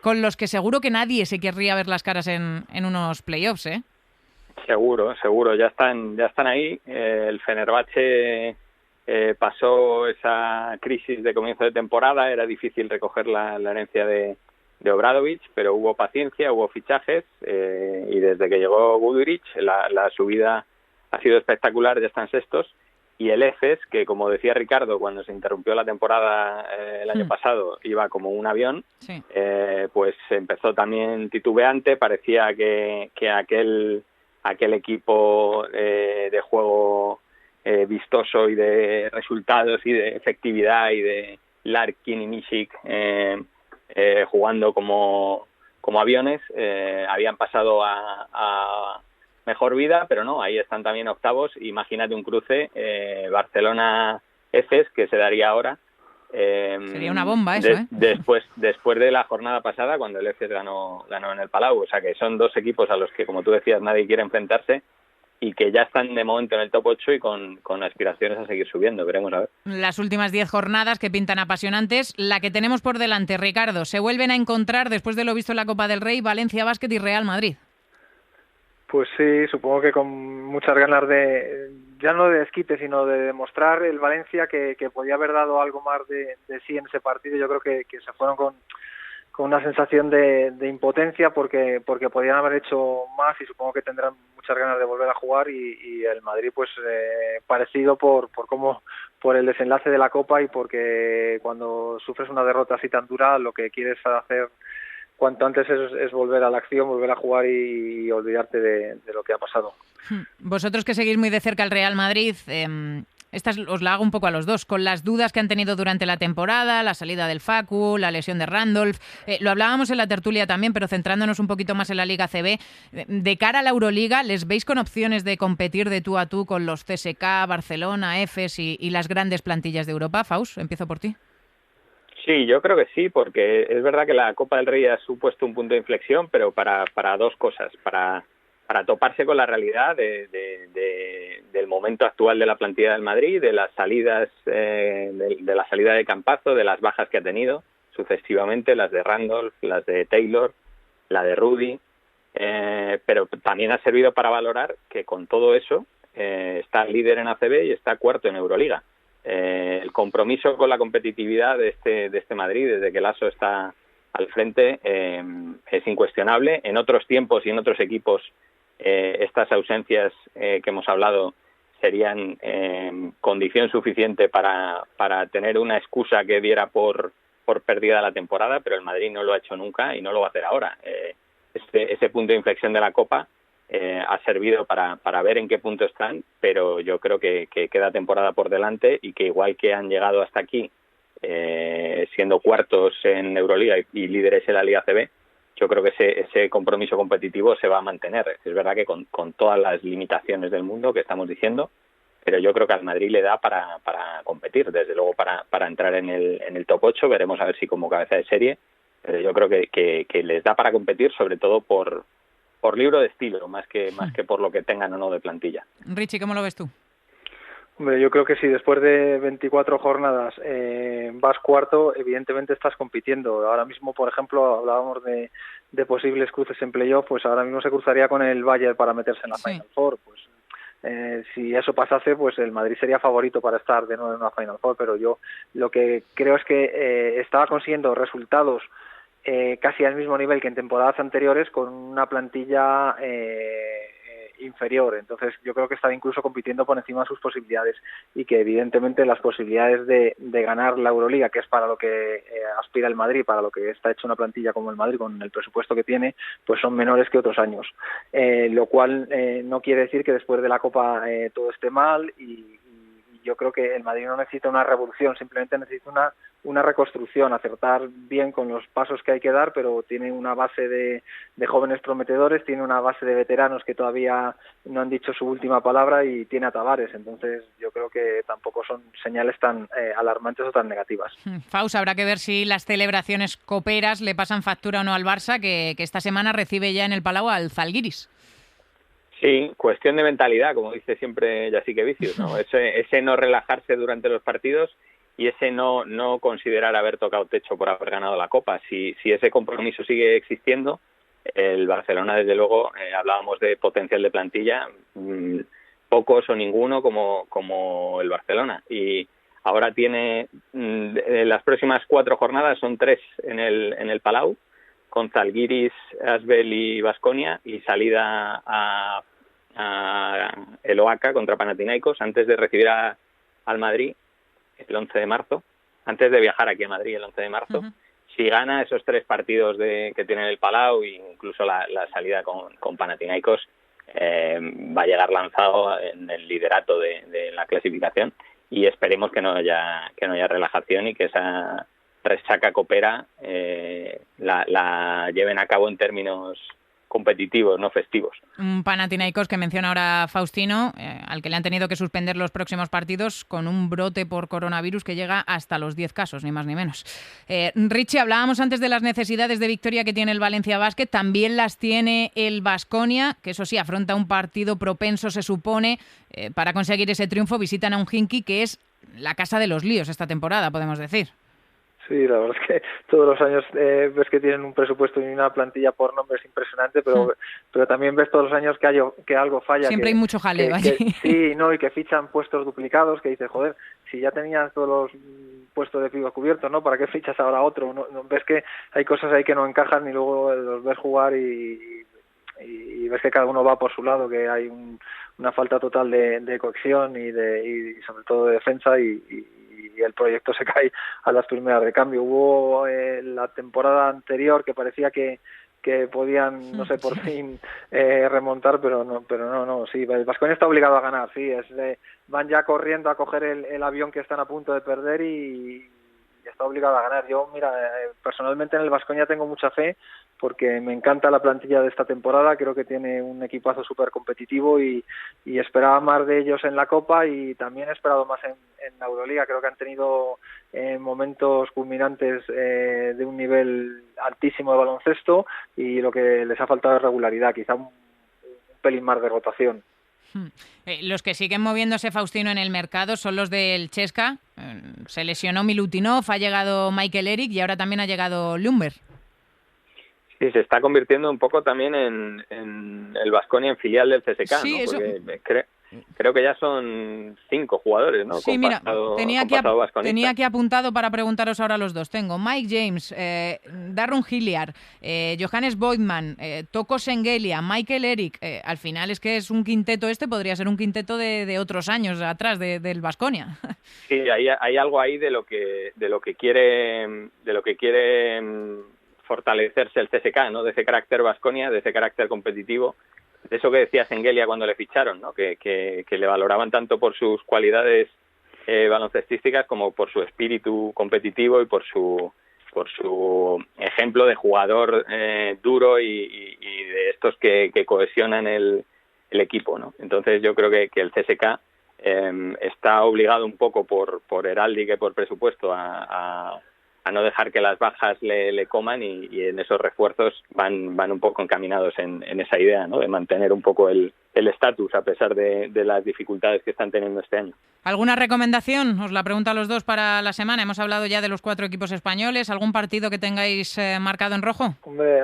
con los que seguro que nadie se querría ver las caras en unos playoffs, ¿eh? Seguro, ya están ahí. El Fenerbahce pasó esa crisis de comienzo de temporada, era difícil recoger la herencia de Obradovic, pero hubo paciencia, hubo fichajes y desde que llegó Guduric la subida ha sido espectacular, ya están sextos. Y el Efes, que como decía Ricardo, cuando se interrumpió la temporada el año pasado, iba como un avión, sí. Pues empezó también titubeante, parecía que aquel equipo de juego vistoso y de resultados y de efectividad y de Larkin y Nishik jugando como aviones, habían pasado a mejor vida, pero no, ahí están también octavos. Imagínate un cruce Barcelona-Efes que se daría ahora. Sería una bomba eso, después de la jornada pasada, cuando el Efes ganó en el Palau. O sea que son dos equipos a los que, como tú decías, nadie quiere enfrentarse y que ya están de momento en el top 8 y con aspiraciones a seguir subiendo. Veremos a ver. Las últimas 10 jornadas que pintan apasionantes. La que tenemos por delante, Ricardo, se vuelven a encontrar después de lo visto en la Copa del Rey, Valencia Basket y Real Madrid. Pues sí, supongo que con muchas ganas ya no de desquite, sino de demostrar el Valencia que podía haber dado algo más de sí en ese partido. Yo creo que se fueron con una sensación de impotencia porque podían haber hecho más y supongo que tendrán muchas ganas de volver a jugar y el Madrid pues parecido por el desenlace de la Copa y porque cuando sufres una derrota así tan dura lo que quieres hacer cuanto antes es volver a la acción, volver a jugar y olvidarte de lo que ha pasado. Vosotros que seguís muy de cerca al Real Madrid, esta os la hago un poco a los dos, con las dudas que han tenido durante la temporada, la salida del Facu, la lesión de Randolph, lo hablábamos en la tertulia también, pero centrándonos un poquito más en la Liga CB, de cara a la Euroliga, ¿les veis con opciones de competir de tú a tú con los CSKA, Barcelona, Efes y las grandes plantillas de Europa? Faust, empiezo por ti. Sí, yo creo que sí, porque es verdad que la Copa del Rey ha supuesto un punto de inflexión, pero para dos cosas, para toparse con la realidad del momento actual de la plantilla del Madrid, de las salidas, de la salida de Campazzo, de las bajas que ha tenido sucesivamente, las de Randolph, las de Taylor, la de Rudy, pero también ha servido para valorar que con todo eso está líder en ACB y está cuarto en Euroliga. El compromiso con la competitividad de este Madrid, desde que Lasso está al frente, es incuestionable. En otros tiempos y en otros equipos estas ausencias que hemos hablado serían condición suficiente para tener una excusa que diera por perdida la temporada, pero el Madrid no lo ha hecho nunca y no lo va a hacer ahora. Ese punto de inflexión de la Copa ha servido para ver en qué punto están, pero yo creo que queda temporada por delante y que igual que han llegado hasta aquí siendo cuartos en Euroliga y líderes en la Liga CB, yo creo que ese compromiso competitivo se va a mantener. Es verdad que con todas las limitaciones del mundo que estamos diciendo, pero yo creo que al Madrid le da para competir, desde luego para entrar en el top 8, veremos a ver si como cabeza de serie, pero yo creo que les da para competir, sobre todo por libro de estilo, más que por lo que tengan o no de plantilla. Richie, ¿cómo lo ves tú? Hombre, yo creo que si después de 24 jornadas vas cuarto, evidentemente estás compitiendo. Ahora mismo, por ejemplo, hablábamos de posibles cruces en playoff, pues ahora mismo se cruzaría con el Bayern para meterse en la Final Four. Pues si eso pasase, pues el Madrid sería favorito para estar de nuevo en una Final Four, pero yo lo que creo es que estaba consiguiendo resultados casi al mismo nivel que en temporadas anteriores con una plantilla inferior. Entonces yo creo que estaba incluso compitiendo por encima de sus posibilidades y que evidentemente las posibilidades de ganar la Euroliga, que es para lo que aspira el Madrid, para lo que está hecho una plantilla como el Madrid con el presupuesto que tiene, pues son menores que otros años, lo cual no quiere decir que después de la Copa todo esté mal y yo creo que el Madrid no necesita una revolución, simplemente necesita una reconstrucción, acertar bien con los pasos que hay que dar, pero tiene una base de jóvenes prometedores, tiene una base de veteranos que todavía no han dicho su última palabra y tiene a Tavares, entonces yo creo que tampoco son señales tan alarmantes o tan negativas. Faust, habrá que ver si las celebraciones coperas le pasan factura o no al Barça, que esta semana recibe ya en el Palau al Zalgiris. Sí, cuestión de mentalidad, como dice siempre Jasikevičius, ¿no? Ese no relajarse durante los partidos y ese no considerar haber tocado techo por haber ganado la Copa. Si ese compromiso sigue existiendo, el Barcelona, desde luego, hablábamos de potencial de plantilla, pocos o ninguno como el Barcelona. Y ahora tiene las próximas 4 jornadas, son 3 en el Palau, con Zalgiris, Asvel y Baskonia, y salida a el Oaca contra Panathinaikos antes de recibir al Madrid el 11 de marzo, antes de viajar aquí a Madrid el 11 de marzo. Uh-huh. Si gana esos 3 partidos que tiene en el Palau e incluso la salida con Panathinaikos, va a llegar lanzado en el liderato de la clasificación y esperemos que no haya relajación y que esa resaca copera la lleven a cabo en términos competitivos, no festivos. Un Panathinaikos que menciona ahora Faustino, al que le han tenido que suspender los próximos partidos con un brote por coronavirus que llega hasta los 10 casos, ni más ni menos. Richie, hablábamos antes de las necesidades de victoria que tiene el Valencia Basket, también las tiene el Baskonia, que eso sí, afronta un partido propenso, se supone, para conseguir ese triunfo. Visitan a un Khimki que es la casa de los líos esta temporada, podemos decir. Sí, la verdad es que todos los años ves que tienen un presupuesto y una plantilla por nombres impresionante, pero también ves todos los años que algo falla. Siempre hay mucho jaleo allí. Sí, no, y que fichan puestos duplicados, que dices, joder, si ya tenías todos los puestos de pivot cubiertos, ¿no? ¿Para qué fichas ahora otro? No, ves que hay cosas ahí que no encajan y luego los ves jugar y ves que cada uno va por su lado, que hay una falta total de cohesión y sobre todo de defensa y el proyecto se cae a las primeras de cambio. Hubo la temporada anterior que parecía que podían, no sé, por fin remontar, pero no, sí, el Baskonia está obligado a ganar, sí, van ya corriendo a coger el avión que están a punto de perder y está obligado a ganar. Yo, mira, personalmente en el Baskonia tengo mucha fe porque me encanta la plantilla de esta temporada, creo que tiene un equipazo súper competitivo y esperaba más de ellos en la Copa y también he esperado más en la Euroliga. Creo que han tenido momentos culminantes de un nivel altísimo de baloncesto y lo que les ha faltado es regularidad, quizá un pelín más de rotación. Los que siguen moviéndose, Faustino, en el mercado son los del Chesca. Se lesionó Milutinov, ha llegado Michael Eric y ahora también ha llegado Lumber. Sí, se está convirtiendo un poco también en el Baskonia en filial del CSKA, sí, ¿no? Porque creo que ya son 5 jugadores, ¿no? Sí, mira, tenía aquí apuntado para preguntaros ahora a los dos. Tengo Mike James, Darren Hilliard, Johannes Voigtman, Toko Sengelia, Michael Eric. Al final es que es un quinteto podría ser un quinteto de otros años atrás del Baskonia. Sí, hay algo ahí de lo que quiere fortalecerse el CSKA, ¿no? De ese carácter Baskonia, de ese carácter competitivo, de eso que decía Sengelia cuando le ficharon, ¿no? Que le valoraban tanto por sus cualidades baloncestísticas como por su espíritu competitivo y por su ejemplo de jugador duro y de estos que cohesionan el equipo, ¿no? Entonces yo creo que el CSKA está obligado un poco por heráldica y por presupuesto a no dejar que las bajas le coman y en esos refuerzos van un poco encaminados en esa idea, ¿no? De mantener un poco el estatus a pesar de las dificultades que están teniendo este año. ¿Alguna recomendación? Os la pregunto a los dos para la semana. Hemos hablado ya de los 4 equipos españoles. ¿Algún partido que tengáis marcado en rojo?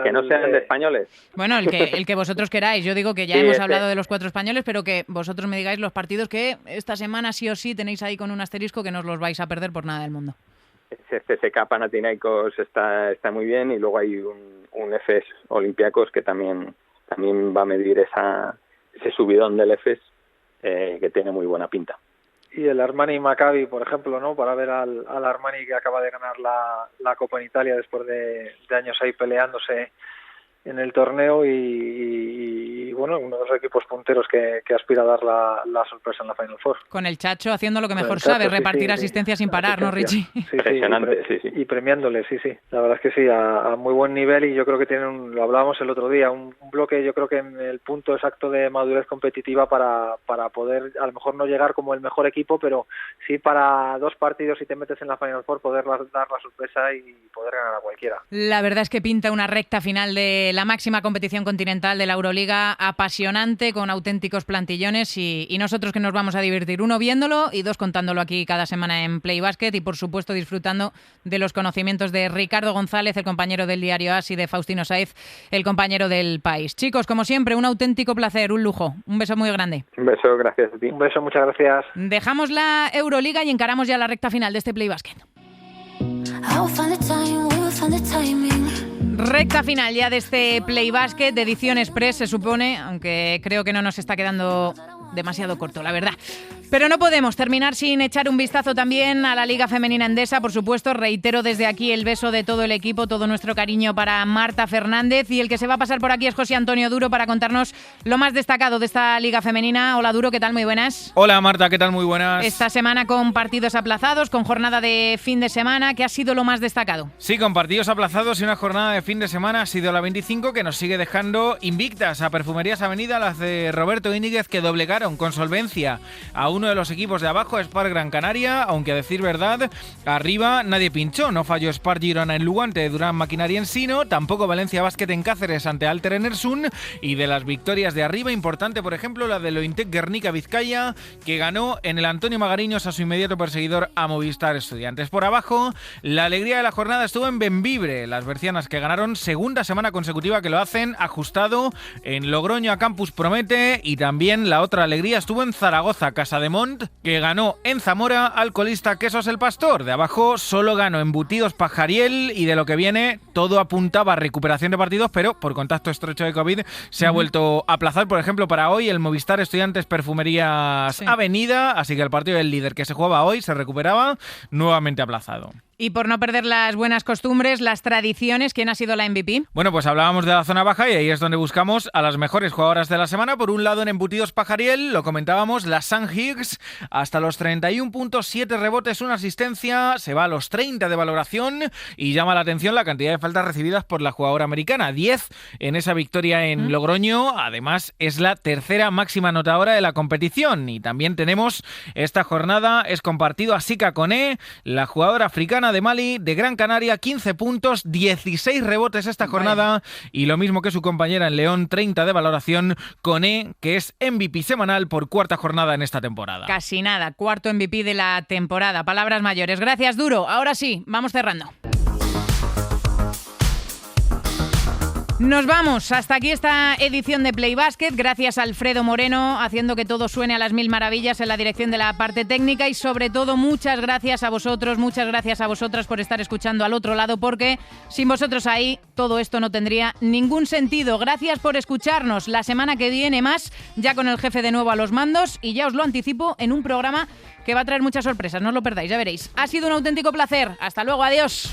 Que no sean de españoles. Bueno, el que vosotros queráis. Yo digo que ya hemos hablado de los 4 españoles, pero que vosotros me digáis los partidos que esta semana sí o sí tenéis ahí con un asterisco que no os los vais a perder por nada del mundo. Ese CSKA Panathinaikos está muy bien y luego hay un Efes Olympiacos que también va a medir ese subidón del Efes que tiene muy buena pinta. Y el Armani Maccabi, por ejemplo, ¿no? Para ver al Armani que acaba de ganar la Copa en Italia después de años ahí peleándose en el torneo y bueno, uno de los equipos punteros que aspira a dar la sorpresa en la Final Four. Con el Chacho haciendo lo que mejor sabe, repartir asistencias sin parar, ¿no, Richie? Sí, impresionante, sí. Y premiándole, sí. La verdad es que sí, a muy buen nivel y yo creo que tienen, lo hablábamos el otro día, un bloque yo creo que en el punto exacto de madurez competitiva para poder, a lo mejor no llegar como el mejor equipo, pero sí para 2 partidos si te metes en la Final Four poder dar la sorpresa y poder ganar a cualquiera. La verdad es que pinta una recta final de la máxima competición continental de la Euroliga apasionante, con auténticos plantillones y nosotros que nos vamos a divertir, 1 viéndolo y 2 contándolo aquí cada semana en Play Basket y por supuesto disfrutando de los conocimientos de Ricardo González, el compañero del diario AS, y de Faustino Saiz, el compañero del País. Chicos, como siempre, un auténtico placer, un lujo. Un beso muy grande. Un beso, gracias a ti. Un beso, muchas gracias. Dejamos la Euroliga y encaramos ya la recta final de este Play Basket. Recta final ya de este Play Basket de edición express, se supone, aunque creo que no nos está quedando demasiado corto, la verdad. Pero no podemos terminar sin echar un vistazo también a la Liga Femenina Endesa, por supuesto. Reitero desde aquí el beso de todo el equipo, todo nuestro cariño para Marta Fernández, y el que se va a pasar por aquí es José Antonio Duro para contarnos lo más destacado de esta Liga Femenina. Hola Duro, ¿qué tal? Muy buenas. Hola Marta, ¿qué tal? Muy buenas. Esta semana con partidos aplazados, con jornada de fin de semana, ¿qué ha sido lo más destacado? Sí, con partidos aplazados y una jornada de fin de semana ha sido la 25, que nos sigue dejando invictas a Perfumerías Avenida, las de Roberto Íñiguez, que doblegaron con solvencia a uno de los equipos de abajo, Spar Gran Canaria, aunque a decir verdad, arriba nadie pinchó. No falló Spar Girona en Lugo ante Durán Maquinaria Ensino, tampoco Valencia Basket en Cáceres ante Alter Enersun, y de las victorias de arriba, importante por ejemplo la de Lointec Guernica Vizcaya, que ganó en el Antonio Magariños a su inmediato perseguidor, a Movistar Estudiantes. Por abajo, la alegría de la jornada estuvo en Bembibre, las bercianas que ganaron segunda semana consecutiva que lo hacen, ajustado en Logroño a Campus Promete, y también la otra alegría estuvo en Zaragoza, Casademont, que ganó en Zamora al colista Quesos el Pastor. De abajo solo ganó Embutidos Pajariel, y de lo que viene todo apuntaba a recuperación de partidos, pero por contacto estrecho de COVID se ha vuelto a aplazar. Por ejemplo, para hoy el Movistar Estudiantes Perfumerías Avenida, así que el partido del líder que se jugaba hoy se recuperaba, nuevamente aplazado. Y por no perder las buenas costumbres, las tradiciones, ¿quién ha sido la MVP? Bueno, pues hablábamos de la zona baja y ahí es donde buscamos a las mejores jugadoras de la semana. Por un lado, en Embutidos Pajariel, lo comentábamos, la Sam Higgs, hasta los 31 puntos, 7 rebotes, una asistencia, se va a los 30 de valoración y llama la atención la cantidad de faltas recibidas por la jugadora americana, 10 en esa victoria en Logroño. Además, es la tercera máxima anotadora de la competición. Y también tenemos esta jornada, es compartido a Sika Koné, la jugadora africana de Mali, de Gran Canaria, 15 puntos, 16 rebotes esta jornada, y lo mismo que su compañera en León, 30 de valoración, Koné, que es MVP semanal por cuarta jornada en esta temporada. Casi nada, cuarto MVP de la temporada. Palabras mayores. Gracias, Duro. Ahora sí, vamos cerrando. Nos vamos. Hasta aquí esta edición de Play Basket. Gracias a Alfredo Moreno, haciendo que todo suene a las mil maravillas en la dirección de la parte técnica, y sobre todo muchas gracias a vosotros, muchas gracias a vosotras por estar escuchando al otro lado, porque sin vosotros ahí todo esto no tendría ningún sentido. Gracias por escucharnos. La semana que viene más, ya con el jefe de nuevo a los mandos, y ya os lo anticipo, en un programa que va a traer muchas sorpresas. No os lo perdáis, ya veréis. Ha sido un auténtico placer. Hasta luego, adiós.